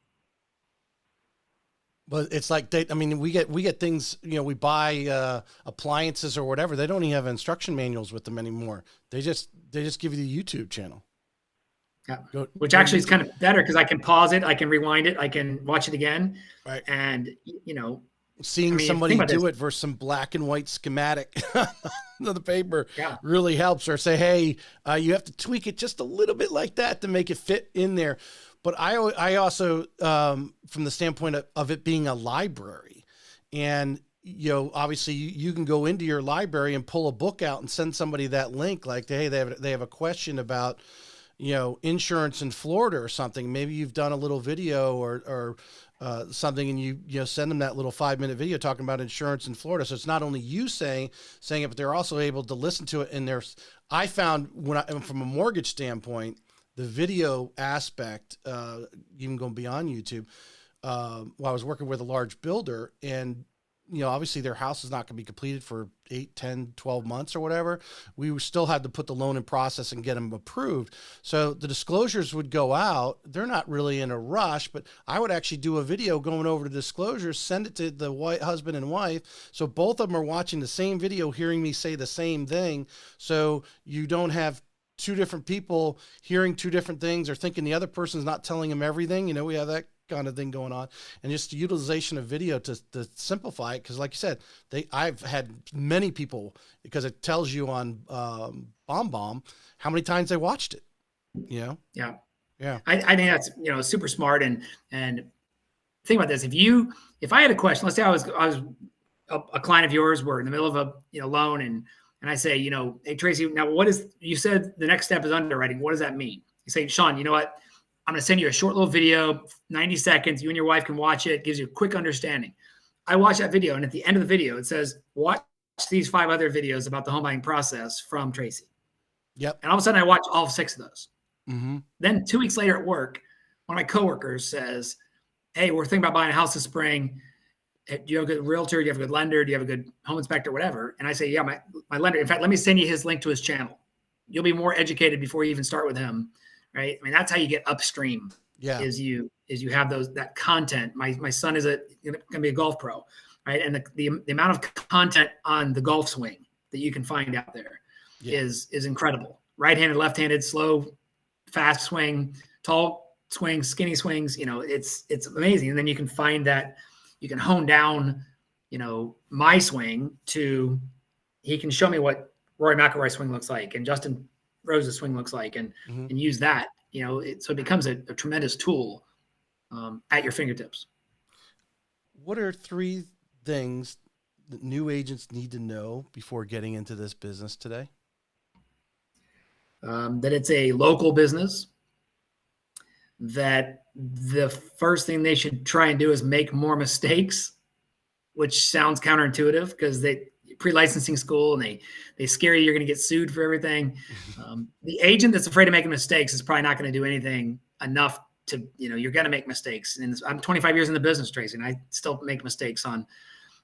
But it's like we get things, we buy appliances or whatever. They don't even have instruction manuals with them anymore. They just give you the YouTube channel. Yeah. Which actually is kind of better because I can pause it, I can rewind it, I can watch it again. Right. And seeing somebody do it versus some black and white schematic on the paper really helps. Or say, hey, you have to tweak it just a little bit like that to make it fit in there. But I also, from the standpoint of it being a library, and obviously you can go into your library and pull a book out and send somebody that link, like, hey, they have a question about insurance in Florida or something. Maybe you've done a little video or something, and you send them that little 5-minute video talking about insurance in Florida. So it's not only you saying it, but they're also able to listen to it. And I found from a mortgage standpoint, the video aspect, even going beyond YouTube, while I was working with a large builder, and obviously their house is not going to be completed for 8, 10, 12 months or whatever. We still had to put the loan in process and get them approved. So the disclosures would go out. They're not really in a rush, but I would actually do a video going over the disclosures, send it to the husband and wife. So both of them are watching the same video, hearing me say the same thing. So you don't have two different people hearing two different things or thinking the other person's not telling them everything. We have that kind of thing going on, and just the utilization of video to simplify it. Cause like you said, I've had many people, because it tells you on BombBomb how many times they watched it, Yeah. I think that's, super smart. And think about this. If I had a question, let's say I was a client of yours, we're in the middle of a loan, and I say, hey, Tracy, now you said the next step is underwriting. What does that mean? You say, Sean, you know what? I'm going to send you a short little video, 90 seconds. You and your wife can watch it. It gives you a quick understanding. I watch that video, and at the end of the video, it says, watch these 5 other videos about the home buying process from Tracy. Yep. And all of a sudden I watch all 6 of those. Mm-hmm. Then 2 weeks later at work, one of my coworkers says, hey, we're thinking about buying a house this spring. Do you have a good realtor? Do you have a good lender? Do you have a good home inspector, whatever? And I say, yeah, my lender. In fact, let me send you his link to his channel. You'll be more educated before you even start with him. Right. I mean, that's how you get upstream. Yeah. Is you have that content. My son is going to be a golf pro. Right. And the amount of content on the golf swing that you can find out there is incredible. Right-handed, left-handed, slow, fast swing, tall swings, skinny swings. It's amazing. And then you can find that you can hone down, my swing to, he can show me what Rory McIlroy's swing looks like and Justin Rose's swing looks like, and use that, so it becomes a tremendous tool at your fingertips. What are 3 things that new agents need to know before getting into this business today? That it's a local business, that the first thing they should try and do is make more mistakes, which sounds counterintuitive because pre-licensing school, and they scare you you're going to get sued for everything. The agent that's afraid of making mistakes is probably not going to do anything enough to, you're going to make mistakes. And I'm 25 years in the business, Tracy, and I still make mistakes on,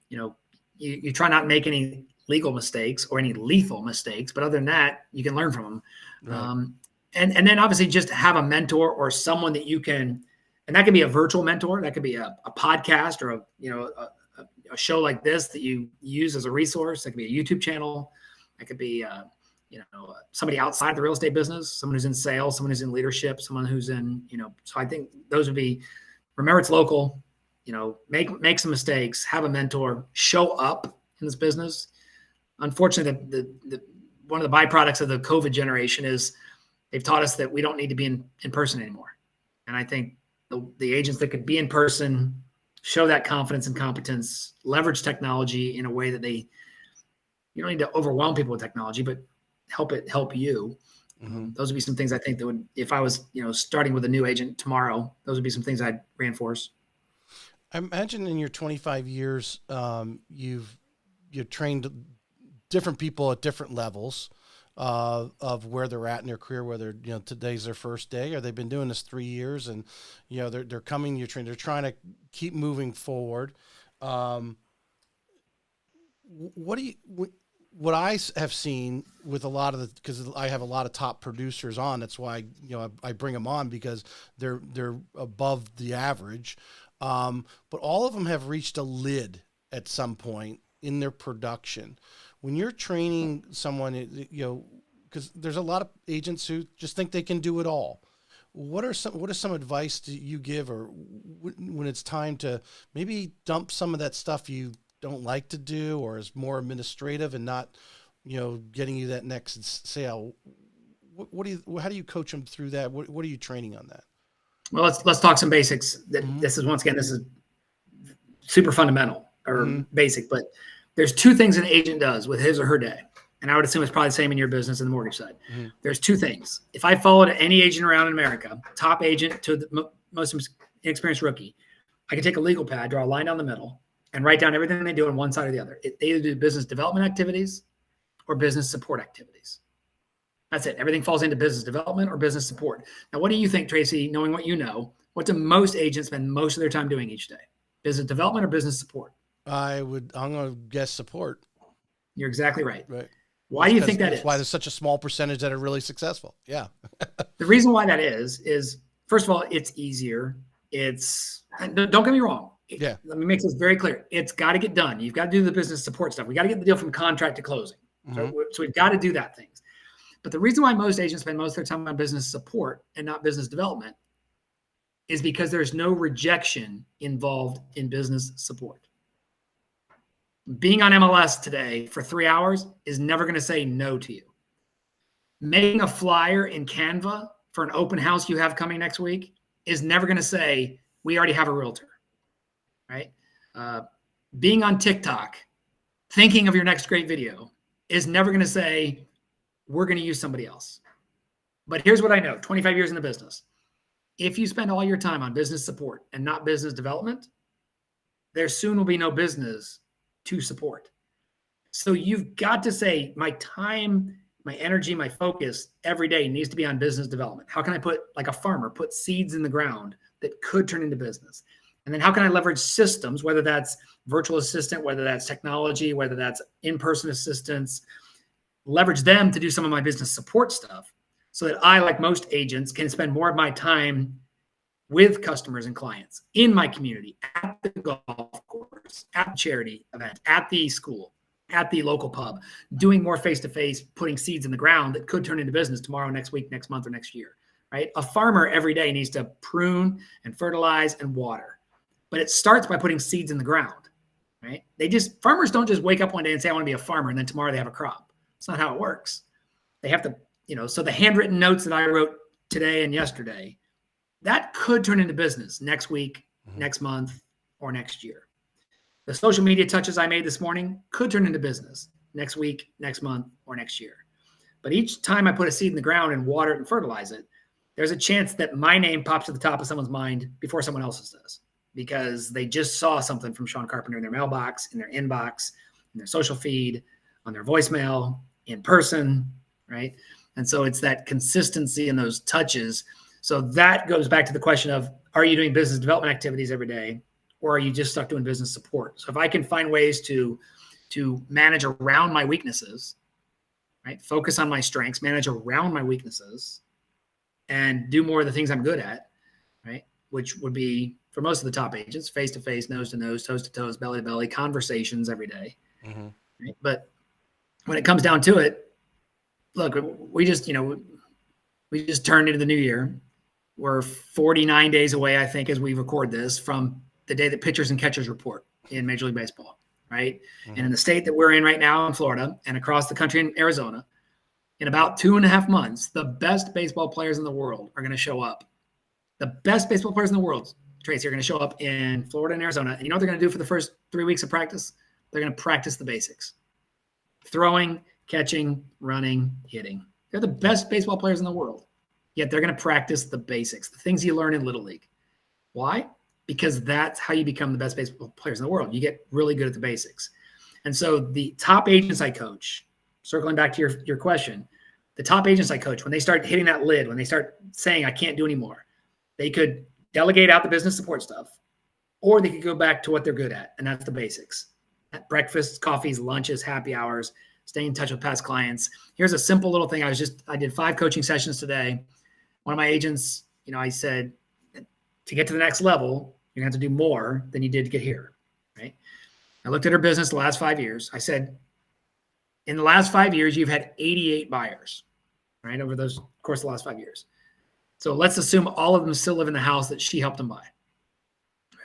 you try not to make any legal mistakes or any lethal mistakes, but other than that, you can learn from them. Right. And then obviously just have a mentor or someone that you can, and that could be a virtual mentor. That could be a podcast or a show like this that you use as a resource. That could be a YouTube channel. That could be, somebody outside the real estate business, someone who's in sales, someone who's in leadership, someone who's in, so I think those would be, remember it's local, make some mistakes, have a mentor, show up in this business. Unfortunately, the one of the byproducts of the COVID generation is they've taught us that we don't need to be in person anymore. And I think the agents that could be in person, show that confidence and competence, leverage technology in a way that you don't need to overwhelm people with technology, but help you. Mm-hmm. Those would be some things I think that would, if I was, starting with a new agent tomorrow, those would be some things I'd reinforce. I imagine in your 25 years, you've trained different people at different levels of where they're at in their career, whether, today's their first day or they've been doing this 3 years and, they're coming, they're trying to keep moving forward. What I have seen with a lot of because I have a lot of top producers on, that's why, I bring them on because they're above the average. But all of them have reached a lid at some point in their production. When you're training someone, because there's a lot of agents who just think they can do it all. What is some advice do you give, or when it's time to maybe dump some of that stuff you don't like to do, or is more administrative and not, getting you that next sale? How do you coach them through that? What are you training on that? Well, let's talk some basics. This is super fundamental or basic, but there's two things an agent does with his or her day. And I would assume it's probably the same in your business in the mortgage side. Mm-hmm. There's two things. If I followed any agent around in America, top agent to the most inexperienced rookie, I could take a legal pad, draw a line down the middle, and write down everything they do on one side or the other. They either do business development activities or business support activities. That's it. Everything falls into business development or business support. Now, what do you think, Tracy, knowing what you know, what do most agents spend most of their time doing each day? Business development or business support? I'm going to guess support. You're exactly right. Right. Why do you think that is? That's why there's such a small percentage that are really successful. Yeah. The reason why that is first of all, it's easier. Don't get me wrong. Yeah. Let me make this very clear. It's got to get done. You've got to do the business support stuff. We got to get the deal from contract to closing. Mm-hmm. So we've got to do that things. But the reason why most agents spend most of their time on business support and not business development is because there's no rejection involved in business support. Being on MLS today for 3 hours is never going to say no to you. Making a flyer in Canva for an open house you have coming next week is never going to say, we already have a realtor, right? Being on TikTok, thinking of your next great video is never going to say, we're going to use somebody else. But here's what I know, 25 years in the business. If you spend all your time on business support and not business development, there soon will be no business to support. So you've got to say, my time, my energy, my focus every day needs to be on business development. How can I like a farmer, put seeds in the ground that could turn into business? And then how can I leverage systems, whether that's virtual assistant, whether that's technology, whether that's in-person assistance, leverage them to do some of my business support stuff so that I, like most agents, can spend more of my time with customers and clients in my community, at the golf course, at the charity event, at the school, at the local pub, doing more face-to-face, putting seeds in the ground that could turn into business tomorrow, next week, next month, or next year, right? A farmer every day needs to prune and fertilize and water, but it starts by putting seeds in the ground, right? Farmers don't just wake up one day and say, I want to be a farmer, and then tomorrow they have a crop. It's not how it works. They have to, so the handwritten notes that I wrote today and yesterday, that could turn into business next week, next month, or next year. The social media touches I made this morning could turn into business next week, next month, or next year. But each time I put a seed in the ground and water it and fertilize it, there's a chance that my name pops to the top of someone's mind before someone else's does, because they just saw something from Sean Carpenter in their mailbox, in their inbox, in their social feed, on their voicemail, in person, right? And so it's that consistency in those touches. So that goes back to the question of, are you doing business development activities every day, or are you just stuck doing business support? So if I can find ways to manage around my weaknesses, right? Focus on my strengths, manage around my weaknesses, and do more of the things I'm good at, right? Which would be, for most of the top agents, face-to-face, nose-to-nose, toes-to-toes, belly-to-belly, conversations every day. Mm-hmm. Right? But when it comes down to it, look, we just turned into the new year. We're 49 days away, I think, as we record this, from the day that pitchers and catchers report in Major League Baseball, right? Mm-hmm. And in the state that we're in right now in Florida and across the country in Arizona, in about 2.5 months, the best baseball players in the world are going to show up. The best baseball players in the world, Tracy, are going to show up in Florida and Arizona. And you know what they're going to do for the first 3 weeks of practice? They're going to practice the basics. Throwing, catching, running, hitting. They're the best baseball players in the world. Yet they're going to practice the basics, the things you learn in Little League. Why? Because that's how you become the best baseball players in the world. You get really good at the basics. And so the top agents I coach, circling back to your question, the top agents I coach, when they start hitting that lid, when they start saying, I can't do anymore, they could delegate out the business support stuff, or they could go back to what they're good at, and that's the basics. At breakfasts, coffees, lunches, happy hours, stay in touch with past clients. Here's a simple little thing. I did 5 coaching sessions today. One of my agents, I said, to get to the next level, you're going to have to do more than you did to get here, right? I looked at her business the last 5 years. I said, in the last 5 years, you've had 88 buyers, right, over those course of the last 5 years. So let's assume all of them still live in the house that she helped them buy,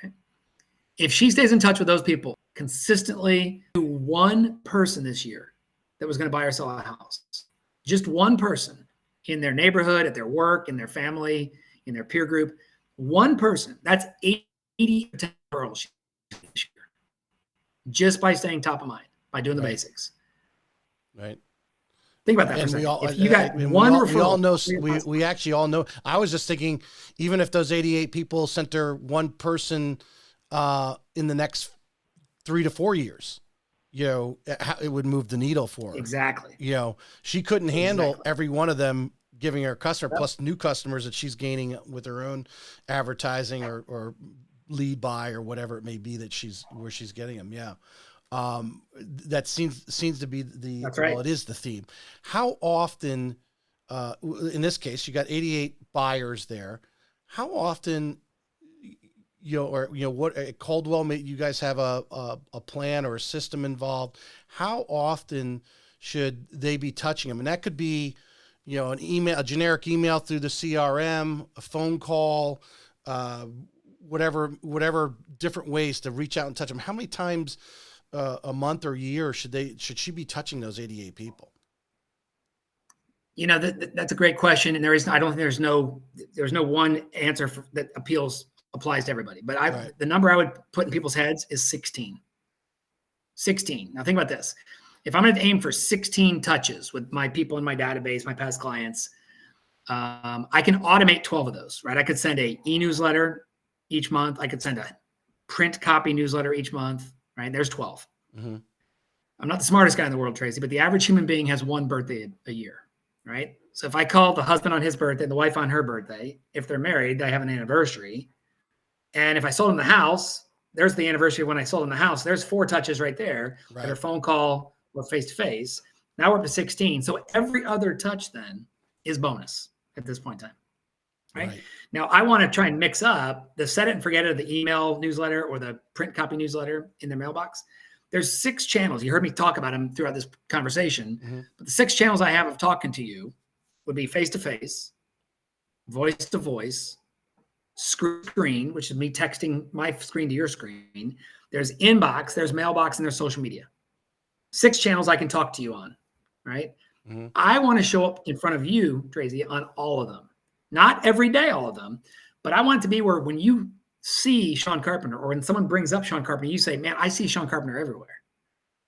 right? If she stays in touch with those people consistently, to one person this year that was going to buy or sell a house, just one person in their neighborhood, at their work, in their family, in their peer group, one person, that's 80 referrals this year, just by staying top of mind, by doing the basics. Right. Think about that for a second. If you got one referral, we all know. We actually all know. I was just thinking, even if those 88 people sent her one person in the next 3 to 4 years, it would move the needle for her. Exactly. She couldn't handle every one of them giving her a customer, plus new customers that she's gaining with her own advertising or lead buy or whatever it may be where she's getting them. Yeah. That seems to be That's right. Well, it is the theme. How often, in this case, you got 88 buyers there. How often, what at Caldwell, you guys have a plan or a system involved. How often should they be touching them? And that could be, an email, a generic email through the CRM, a phone call, whatever different ways to reach out and touch them. How many times a month or year should she be touching those 88 people? That's a great question, and I don't think there's no one answer that applies to everybody. But right. The number I would put in people's heads is 16. 16. Now think about this: if I'm going to aim for 16 touches with my people in my database, my past clients, I can automate 12 of those. Right? I could send a e-newsletter each month. I could send a print copy newsletter each month. Right? There's 12. Mm-hmm. I'm not the smartest guy in the world, Tracy, but the average human being has one birthday a year, right? So if I call the husband on his birthday and the wife on her birthday, if they're married, they have an anniversary. And if I sold them the house, there's the anniversary of when I sold them the house. There's 4 touches right there, right. Either phone call or face-to-face. Now we're up to 16. So every other touch then is bonus at this point in time. Right? Now, I want to try and mix up the set it and forget it of the email newsletter or the print copy newsletter in their mailbox. There's 6 channels. You heard me talk about them throughout this conversation. Mm-hmm. But the 6 channels I have of talking to you would be face-to-face, voice-to-voice, screen, which is me texting my screen to your screen. There's inbox, there's mailbox, and there's social media. 6 channels I can talk to you on, right? Mm-hmm. I want to show up in front of you, Tracy, on all of them. Not every day, all of them, but I want it to be where when you see Sean Carpenter or when someone brings up Sean Carpenter, you say, man, I see Sean Carpenter everywhere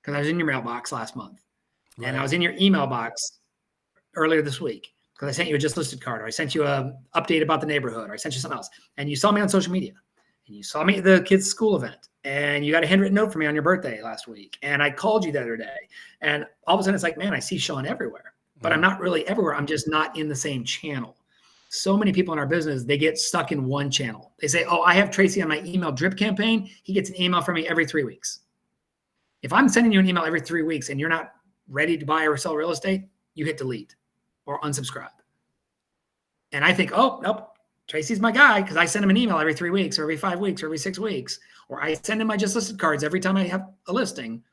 because I was in your mailbox last month. Right. And I was in your email box earlier this week because I sent you a just listed card, or I sent you an update about the neighborhood, or I sent you something else. And you saw me on social media and you saw me at the kids' school event and you got a handwritten note from me on your birthday last week. And I called you the other day. And all of a sudden it's like, man, I see Sean everywhere, but I'm not really everywhere. I'm just not in the same channel. So many people in our business, they get stuck in one channel. They say, oh, I have Tracy on my email drip campaign. He gets an email from me every 3 weeks. If I'm sending you an email every 3 weeks and you're not ready to buy or sell real estate, you hit delete or unsubscribe. And I think, oh, nope, Tracy's my guy because I send him an email every 3 weeks or every 5 weeks or every 6 weeks, or I send him my just listed cards every time I have a listing.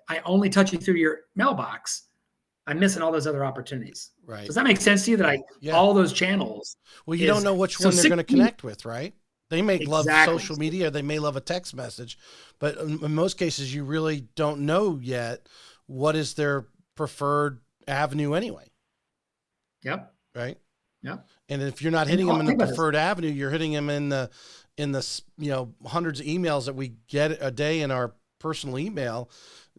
I only touch you through your mailbox. I'm missing all those other opportunities. Right. Does that make sense to you that all those channels? Well, you don't know which one they're going to connect with, right? They may love social media. They may love a text message, but in most cases, you really don't know yet what is their preferred avenue anyway. Yep. Right. Yep. And if you're not hitting them in the preferred avenue, you're hitting them in the hundreds of emails that we get a day in our personal email.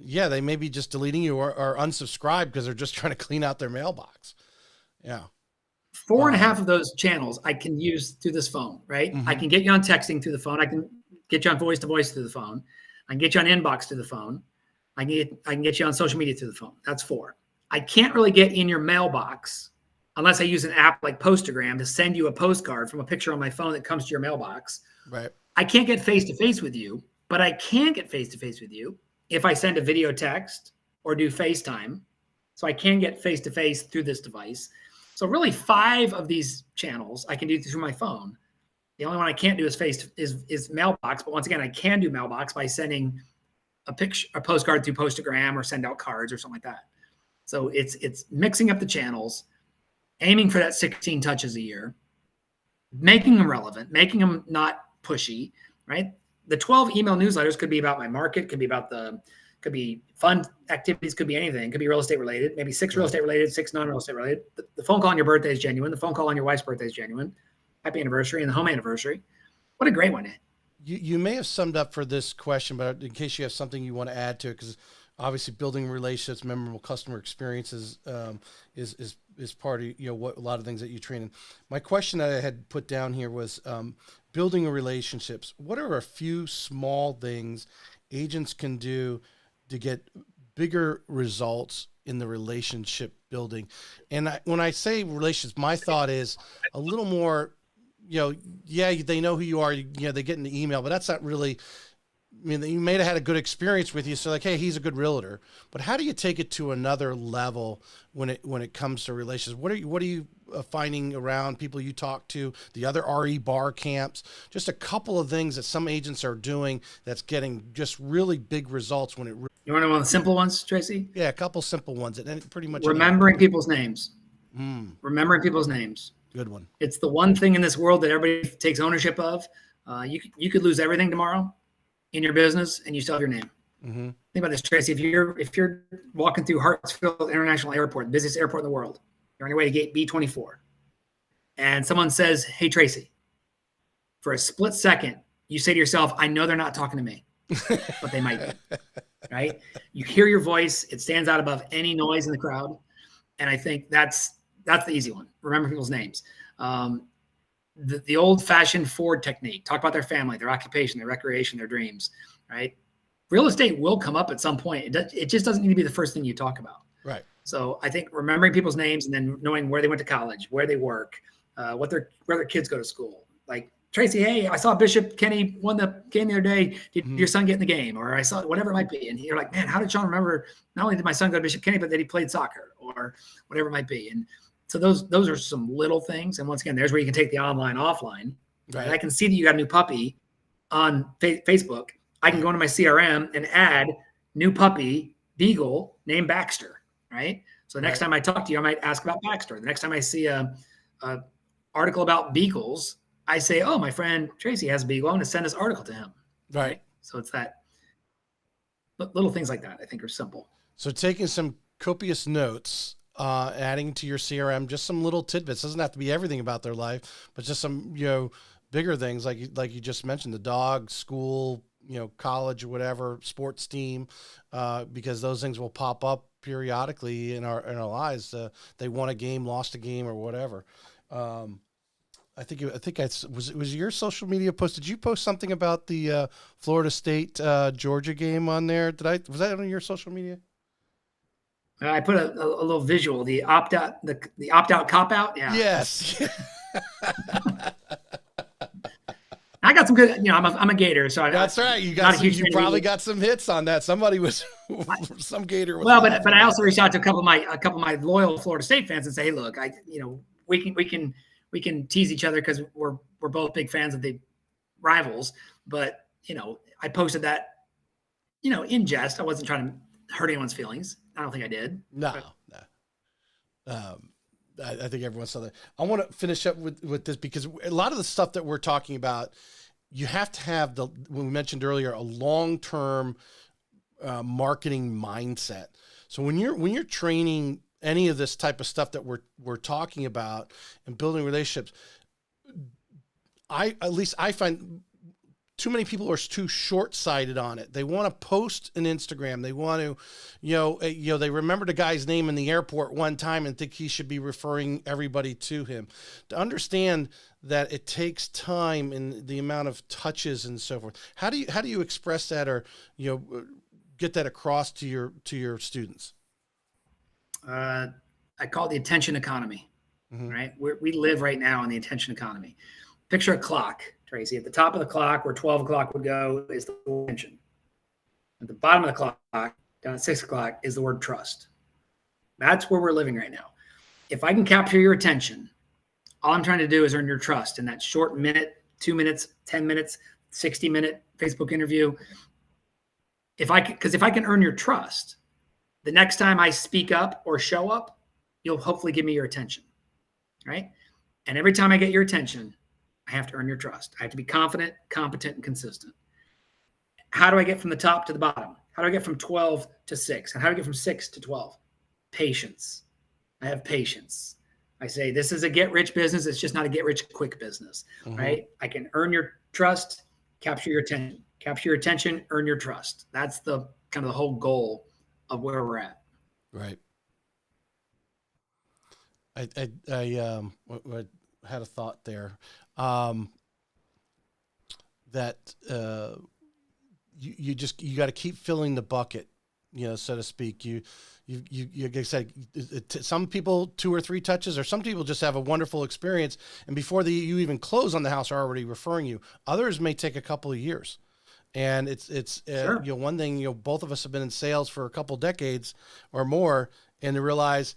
Yeah, they may be just deleting you or unsubscribe because they're just trying to clean out their mailbox. Yeah. 4.5 of those channels I can use through this phone, right? I can get you on texting through the phone. I can get you on voice to voice through the phone. I can get you on inbox through the phone. I can get you on social media through the phone. That's 4. I can't really get in your mailbox unless I use an app like Postagram to send you a postcard from a picture on my phone that comes to your mailbox. Right. I can't get face-to-face with you, but I can get face-to-face with you if I send a video text or do FaceTime. So I can get face-to-face through this device. So really 5 of these channels I can do through my phone. The only one I can't do is mailbox. But once again, I can do mailbox by sending a postcard through Postagram or send out cards or something like that. So it's mixing up the channels, aiming for that 16 touches a year, making them relevant, making them not pushy, right? The 12 email newsletters could be about my market, could be fun activities, could be anything, could be real estate related, maybe 6 real estate related, 6 non-real estate related. The phone call on your birthday is genuine. The phone call on your wife's birthday is genuine. Happy anniversary and the home anniversary. What a great one. You may have summed up for this question, but in case you have something you want to add to it, because obviously building relationships, memorable customer experiences is part of what a lot of things that you train in. My question that I had put down here was building relationships. What are a few small things agents can do to get bigger results in the relationship building? And when I say relationships, my thought is a little more, they know who you are, they get in the email, but that's not really, you may have had a good experience with you. So like, hey, he's a good realtor, but how do you take it to another level when it comes to relationships? What are you finding around people you talk to, the other RE bar camps, just a couple of things that some agents are doing that's getting just really big results when it. You want to know one of the simple ones, Tracy? Yeah, a couple simple ones. And pretty much remembering people's names. Remembering people's names. Good one. It's the one thing in this world that everybody takes ownership of. You could lose everything tomorrow in your business and you still have your name. Think about this, Tracy. If you're walking through Hartsfield International Airport, the busiest airport in the world, you're on your way to gate B24, and someone says, "Hey, Tracy," for a split second, you say to yourself, "I know they're not talking to me, but they might be." Right? You hear your voice; it stands out above any noise in the crowd, and I think that's the easy one. Remember people's names. The old-fashioned Ford technique: talk about their family, their occupation, their recreation, their dreams. Right? Real estate will come up at some point. It just doesn't need to be the first thing you talk about. Right. So I think remembering people's names and then knowing where they went to college, where they work, where their kids go to school. Like, Tracy, hey, I saw Bishop Kenny won the game the other day. Did your son get in the game? Or I saw whatever it might be. And you're like, man, how did Sean remember not only did my son go to Bishop Kenny, but that he played soccer or whatever it might be. And so those are some little things. And once again, there's where you can take the online, offline. Right. I can see that you got a new puppy on Facebook. I can go into my CRM and add new puppy, Beagle, named Baxter, right? So the next time I talk to you, I might ask about Baxter. The next time I see a article about beagles, I say, oh, my friend Tracy has a beagle. I'm going to send this article to him. Right. So it's that little things like that I think are simple. So taking some copious notes, adding to your CRM, just some little tidbits. Doesn't have to be everything about their life, but just some, bigger things like you just mentioned, the dog, school, college or whatever, sports team, because those things will pop up periodically in our lives. They won a game, lost a game, or whatever. was it your social media post? Did you post something about the Florida State Georgia game on there? Was that on your social media? I put a little visual, the opt out, the opt out cop out. Yeah. Yes. I got some good, I'm a Gator, so That's right. You probably got some hits on that. Somebody was some Gator. Was but I also reached out to a couple of my loyal Florida State fans and say, hey, look, we can tease each other because we're both big fans of the rivals. But I posted that, in jest. I wasn't trying to hurt anyone's feelings. I don't think I did. No. I think everyone saw that. I want to finish up with this because a lot of the stuff that we're talking about, you have to have when we mentioned earlier, a long-term marketing mindset. So when you're training any of this type of stuff that we're talking about and building relationships, I find too many people are too short-sighted on it. They want to post an Instagram. They want to, they remember the guy's name in the airport one time and think he should be referring everybody to him. To understand that it takes time and the amount of touches and so forth. How do you express that or, get that across to your students? I call it the attention economy, right? We live right now in the attention economy. Picture a clock, Tracy. At the top of the clock, where 12 o'clock would go, is the word attention. At the bottom of the clock, down at 6 o'clock, is the word trust. That's where we're living right now. If I can capture your attention, all I'm trying to do is earn your trust in that short minute, 2 minutes, 10 minutes, 60-minute Facebook interview. Because if I can earn your trust, the next time I speak up or show up, you'll hopefully give me your attention, right? And every time I get your attention, I have to earn your trust. I have to be confident, competent, and consistent. How do I get from the top to the bottom? How do I get from 12 to 6? And how do I get from 6 to 12? Patience. I have patience. I say, this is a get-rich business. It's just not a get-rich-quick business, right? I can earn your trust, capture your attention. Capture your attention, earn your trust. That's the kind of the whole goal of where we're at. Right. I had a thought there. That you got to keep filling the bucket, so to speak. You like I said, some people 2 or 3 touches, or some people just have a wonderful experience, and before you even close on the house, are already referring you. Others may take a couple of years, and it's Sure. One thing, both of us have been in sales for a couple decades or more, and to realize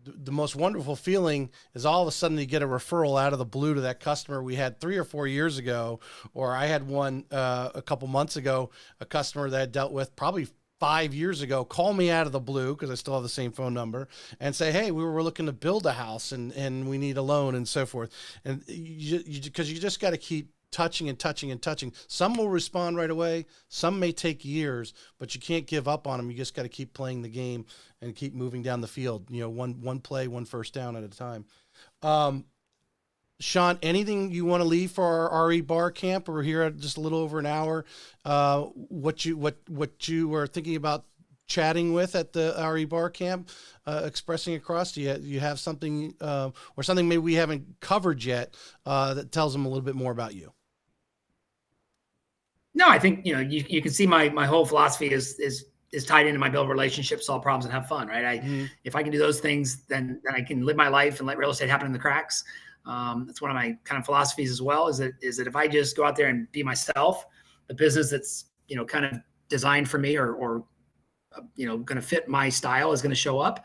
the most wonderful feeling is all of a sudden you get a referral out of the blue to that customer we had 3 or 4 years ago, or I had one a couple months ago, a customer that I dealt with probably 5 years ago, call me out of the blue because I still have the same phone number and say, hey, we were looking to build a house and we need a loan and so forth. And because you just got to keep touching and touching and touching. Some will respond right away. Some may take years, but you can't give up on them. You just got to keep playing the game and keep moving down the field. One play, one first down at a time. Sean, anything you want to leave for our RE bar camp? We're here at just a little over an hour. What you were thinking about chatting with at the RE bar camp, expressing across? Do you have something or something maybe we haven't covered yet that tells them a little bit more about you? No, I think, you can see my whole philosophy is tied into my build relationships, solve problems, and have fun, right? If I can do those things, then I can live my life and let real estate happen in the cracks. That's one of my kind of philosophies as well, is that if I just go out there and be myself, the business that's, kind of designed for me or going to fit my style is going to show up.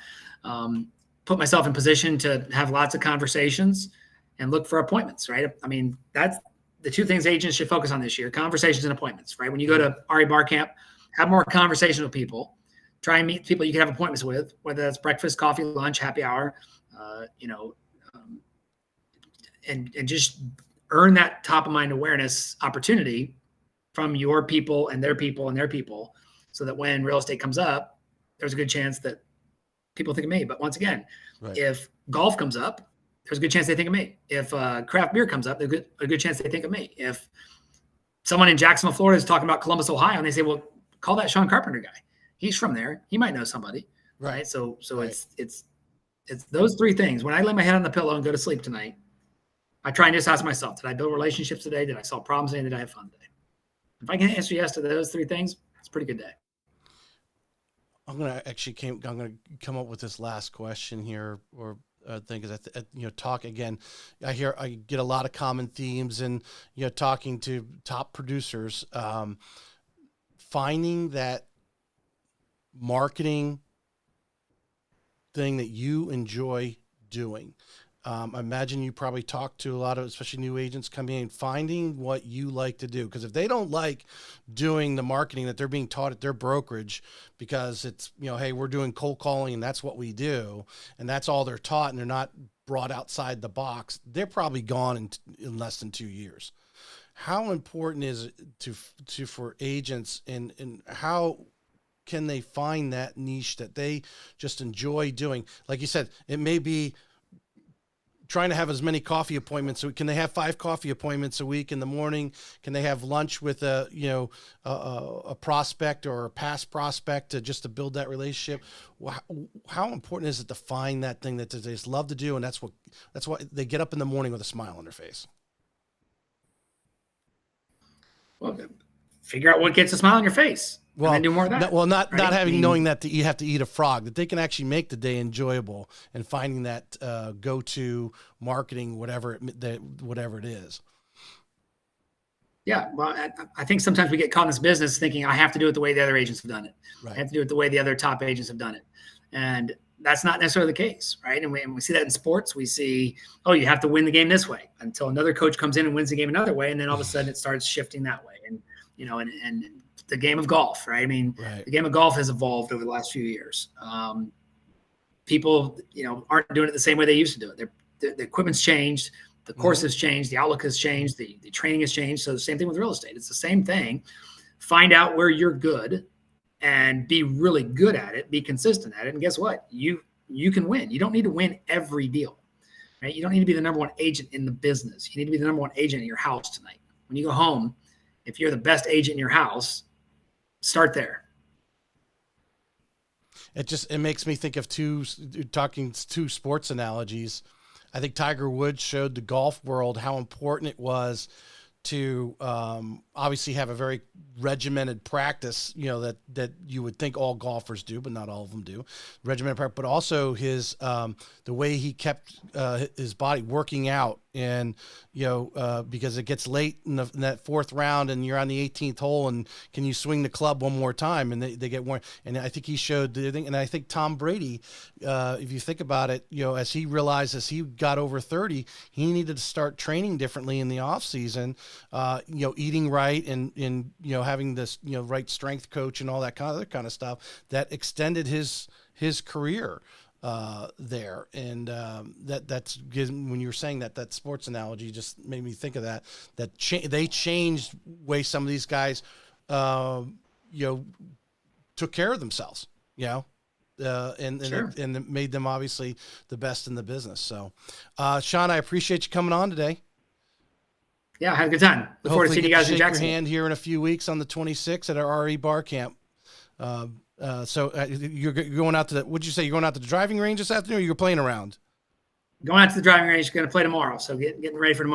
Put myself in position to have lots of conversations and look for appointments, right? I mean, that's the 2 things agents should focus on this year: conversations and appointments, right? When you go to RE Bar Camp, have more conversations with people. Try and meet people you can have appointments with, whether that's breakfast, coffee, lunch, happy hour, and just earn that top of mind awareness opportunity from your people and their people and their people, so that when real estate comes up, there's a good chance that people think of me. But once again, Right. If golf comes up, there's a good chance they think of me. If craft beer comes up, there's a good chance they think of me. If someone in Jacksonville, Florida is talking about Columbus, Ohio, and they say, well, call that Sean Carpenter guy. He's from there. He might know somebody. Right. So Right. it's those 3 things. When I lay my head on the pillow and go to sleep tonight, I try and just ask myself, did I build relationships today? Did I solve problems today? Did I have fun today? If I can answer yes to those 3 things, it's a pretty good day. I'm gonna come up with this last question here, or thing, because talk again. I get a lot of common themes, and talking to top producers, finding that marketing thing that you enjoy doing. I imagine you probably talk to a lot of, especially new agents coming in, finding what you like to do. Because if they don't like doing the marketing that they're being taught at their brokerage, because it's, hey, we're doing cold calling and that's what we do, and that's all they're taught, and they're not brought outside the box, they're probably gone in less than 2 years. How important is it for agents, and how can they find that niche that they just enjoy doing? Like you said, it may be trying to have as many coffee appointments. So can they have 5 coffee appointments a week in the morning? Can they have lunch with a prospect or a past prospect to build that relationship? How important is it to find that thing that they just love to do? And that's why they get up in the morning with a smile on their face. Well, figure out what gets a smile on your face. Well, and then do more of that. Knowing that you have to eat a frog, that they can actually make the day enjoyable, and finding that go-to marketing, whatever it is. Yeah, well, I think sometimes we get caught in this business thinking I have to do it the way the other agents have done it. Right. I have to do it the way the other top agents have done it, and that's not necessarily the case, right? And we see that in sports. We see, oh, you have to win the game this way, until another coach comes in and wins the game another way, and then all of a sudden it starts shifting that way. And and the game of golf, right? I mean, right. The game of golf has evolved over the last few years. People, aren't doing it the same way they used to do it. The equipment's changed, the course has changed, the outlook has changed, the training has changed. So the same thing with real estate. It's the same thing. Find out where you're good and be really good at it, be consistent at it. And guess what? You can win. You don't need to win every deal, right? You don't need to be the number 1 agent in the business. You need to be the number 1 agent in your house tonight. When you go home, if you're the best agent in your house, start there. It makes me think of two sports analogies. I think Tiger Woods showed the golf world how important it was to obviously have a very regimented practice, that you would think all golfers do, but not all of them do. Regimented practice, but also his the way he kept his body working out, and because it gets late in that 4th round, and you're on the 18th hole, and can you swing the club one more time, and they get worn. And I think he showed the thing, and I think Tom Brady, if you think about it, as he realized as he got over 30, he needed to start training differently in the off season, eating right, and having this right strength coach and all that kind of stuff that extended his career there. And that's when you were saying that sports analogy just made me think of that they changed way some of these guys took care of themselves, and Sure. and it made them obviously the best in the business. So Sean, I appreciate you coming on today. Yeah, had a good time. Look forward to seeing you guys in Jacksonville. Your hand here in a few weeks on the 26th at our RE bar camp. So you're going out to what'd you say? You're going out to the driving range this afternoon, or you're playing around? Going out to the driving range, going to play tomorrow. So getting ready for tomorrow.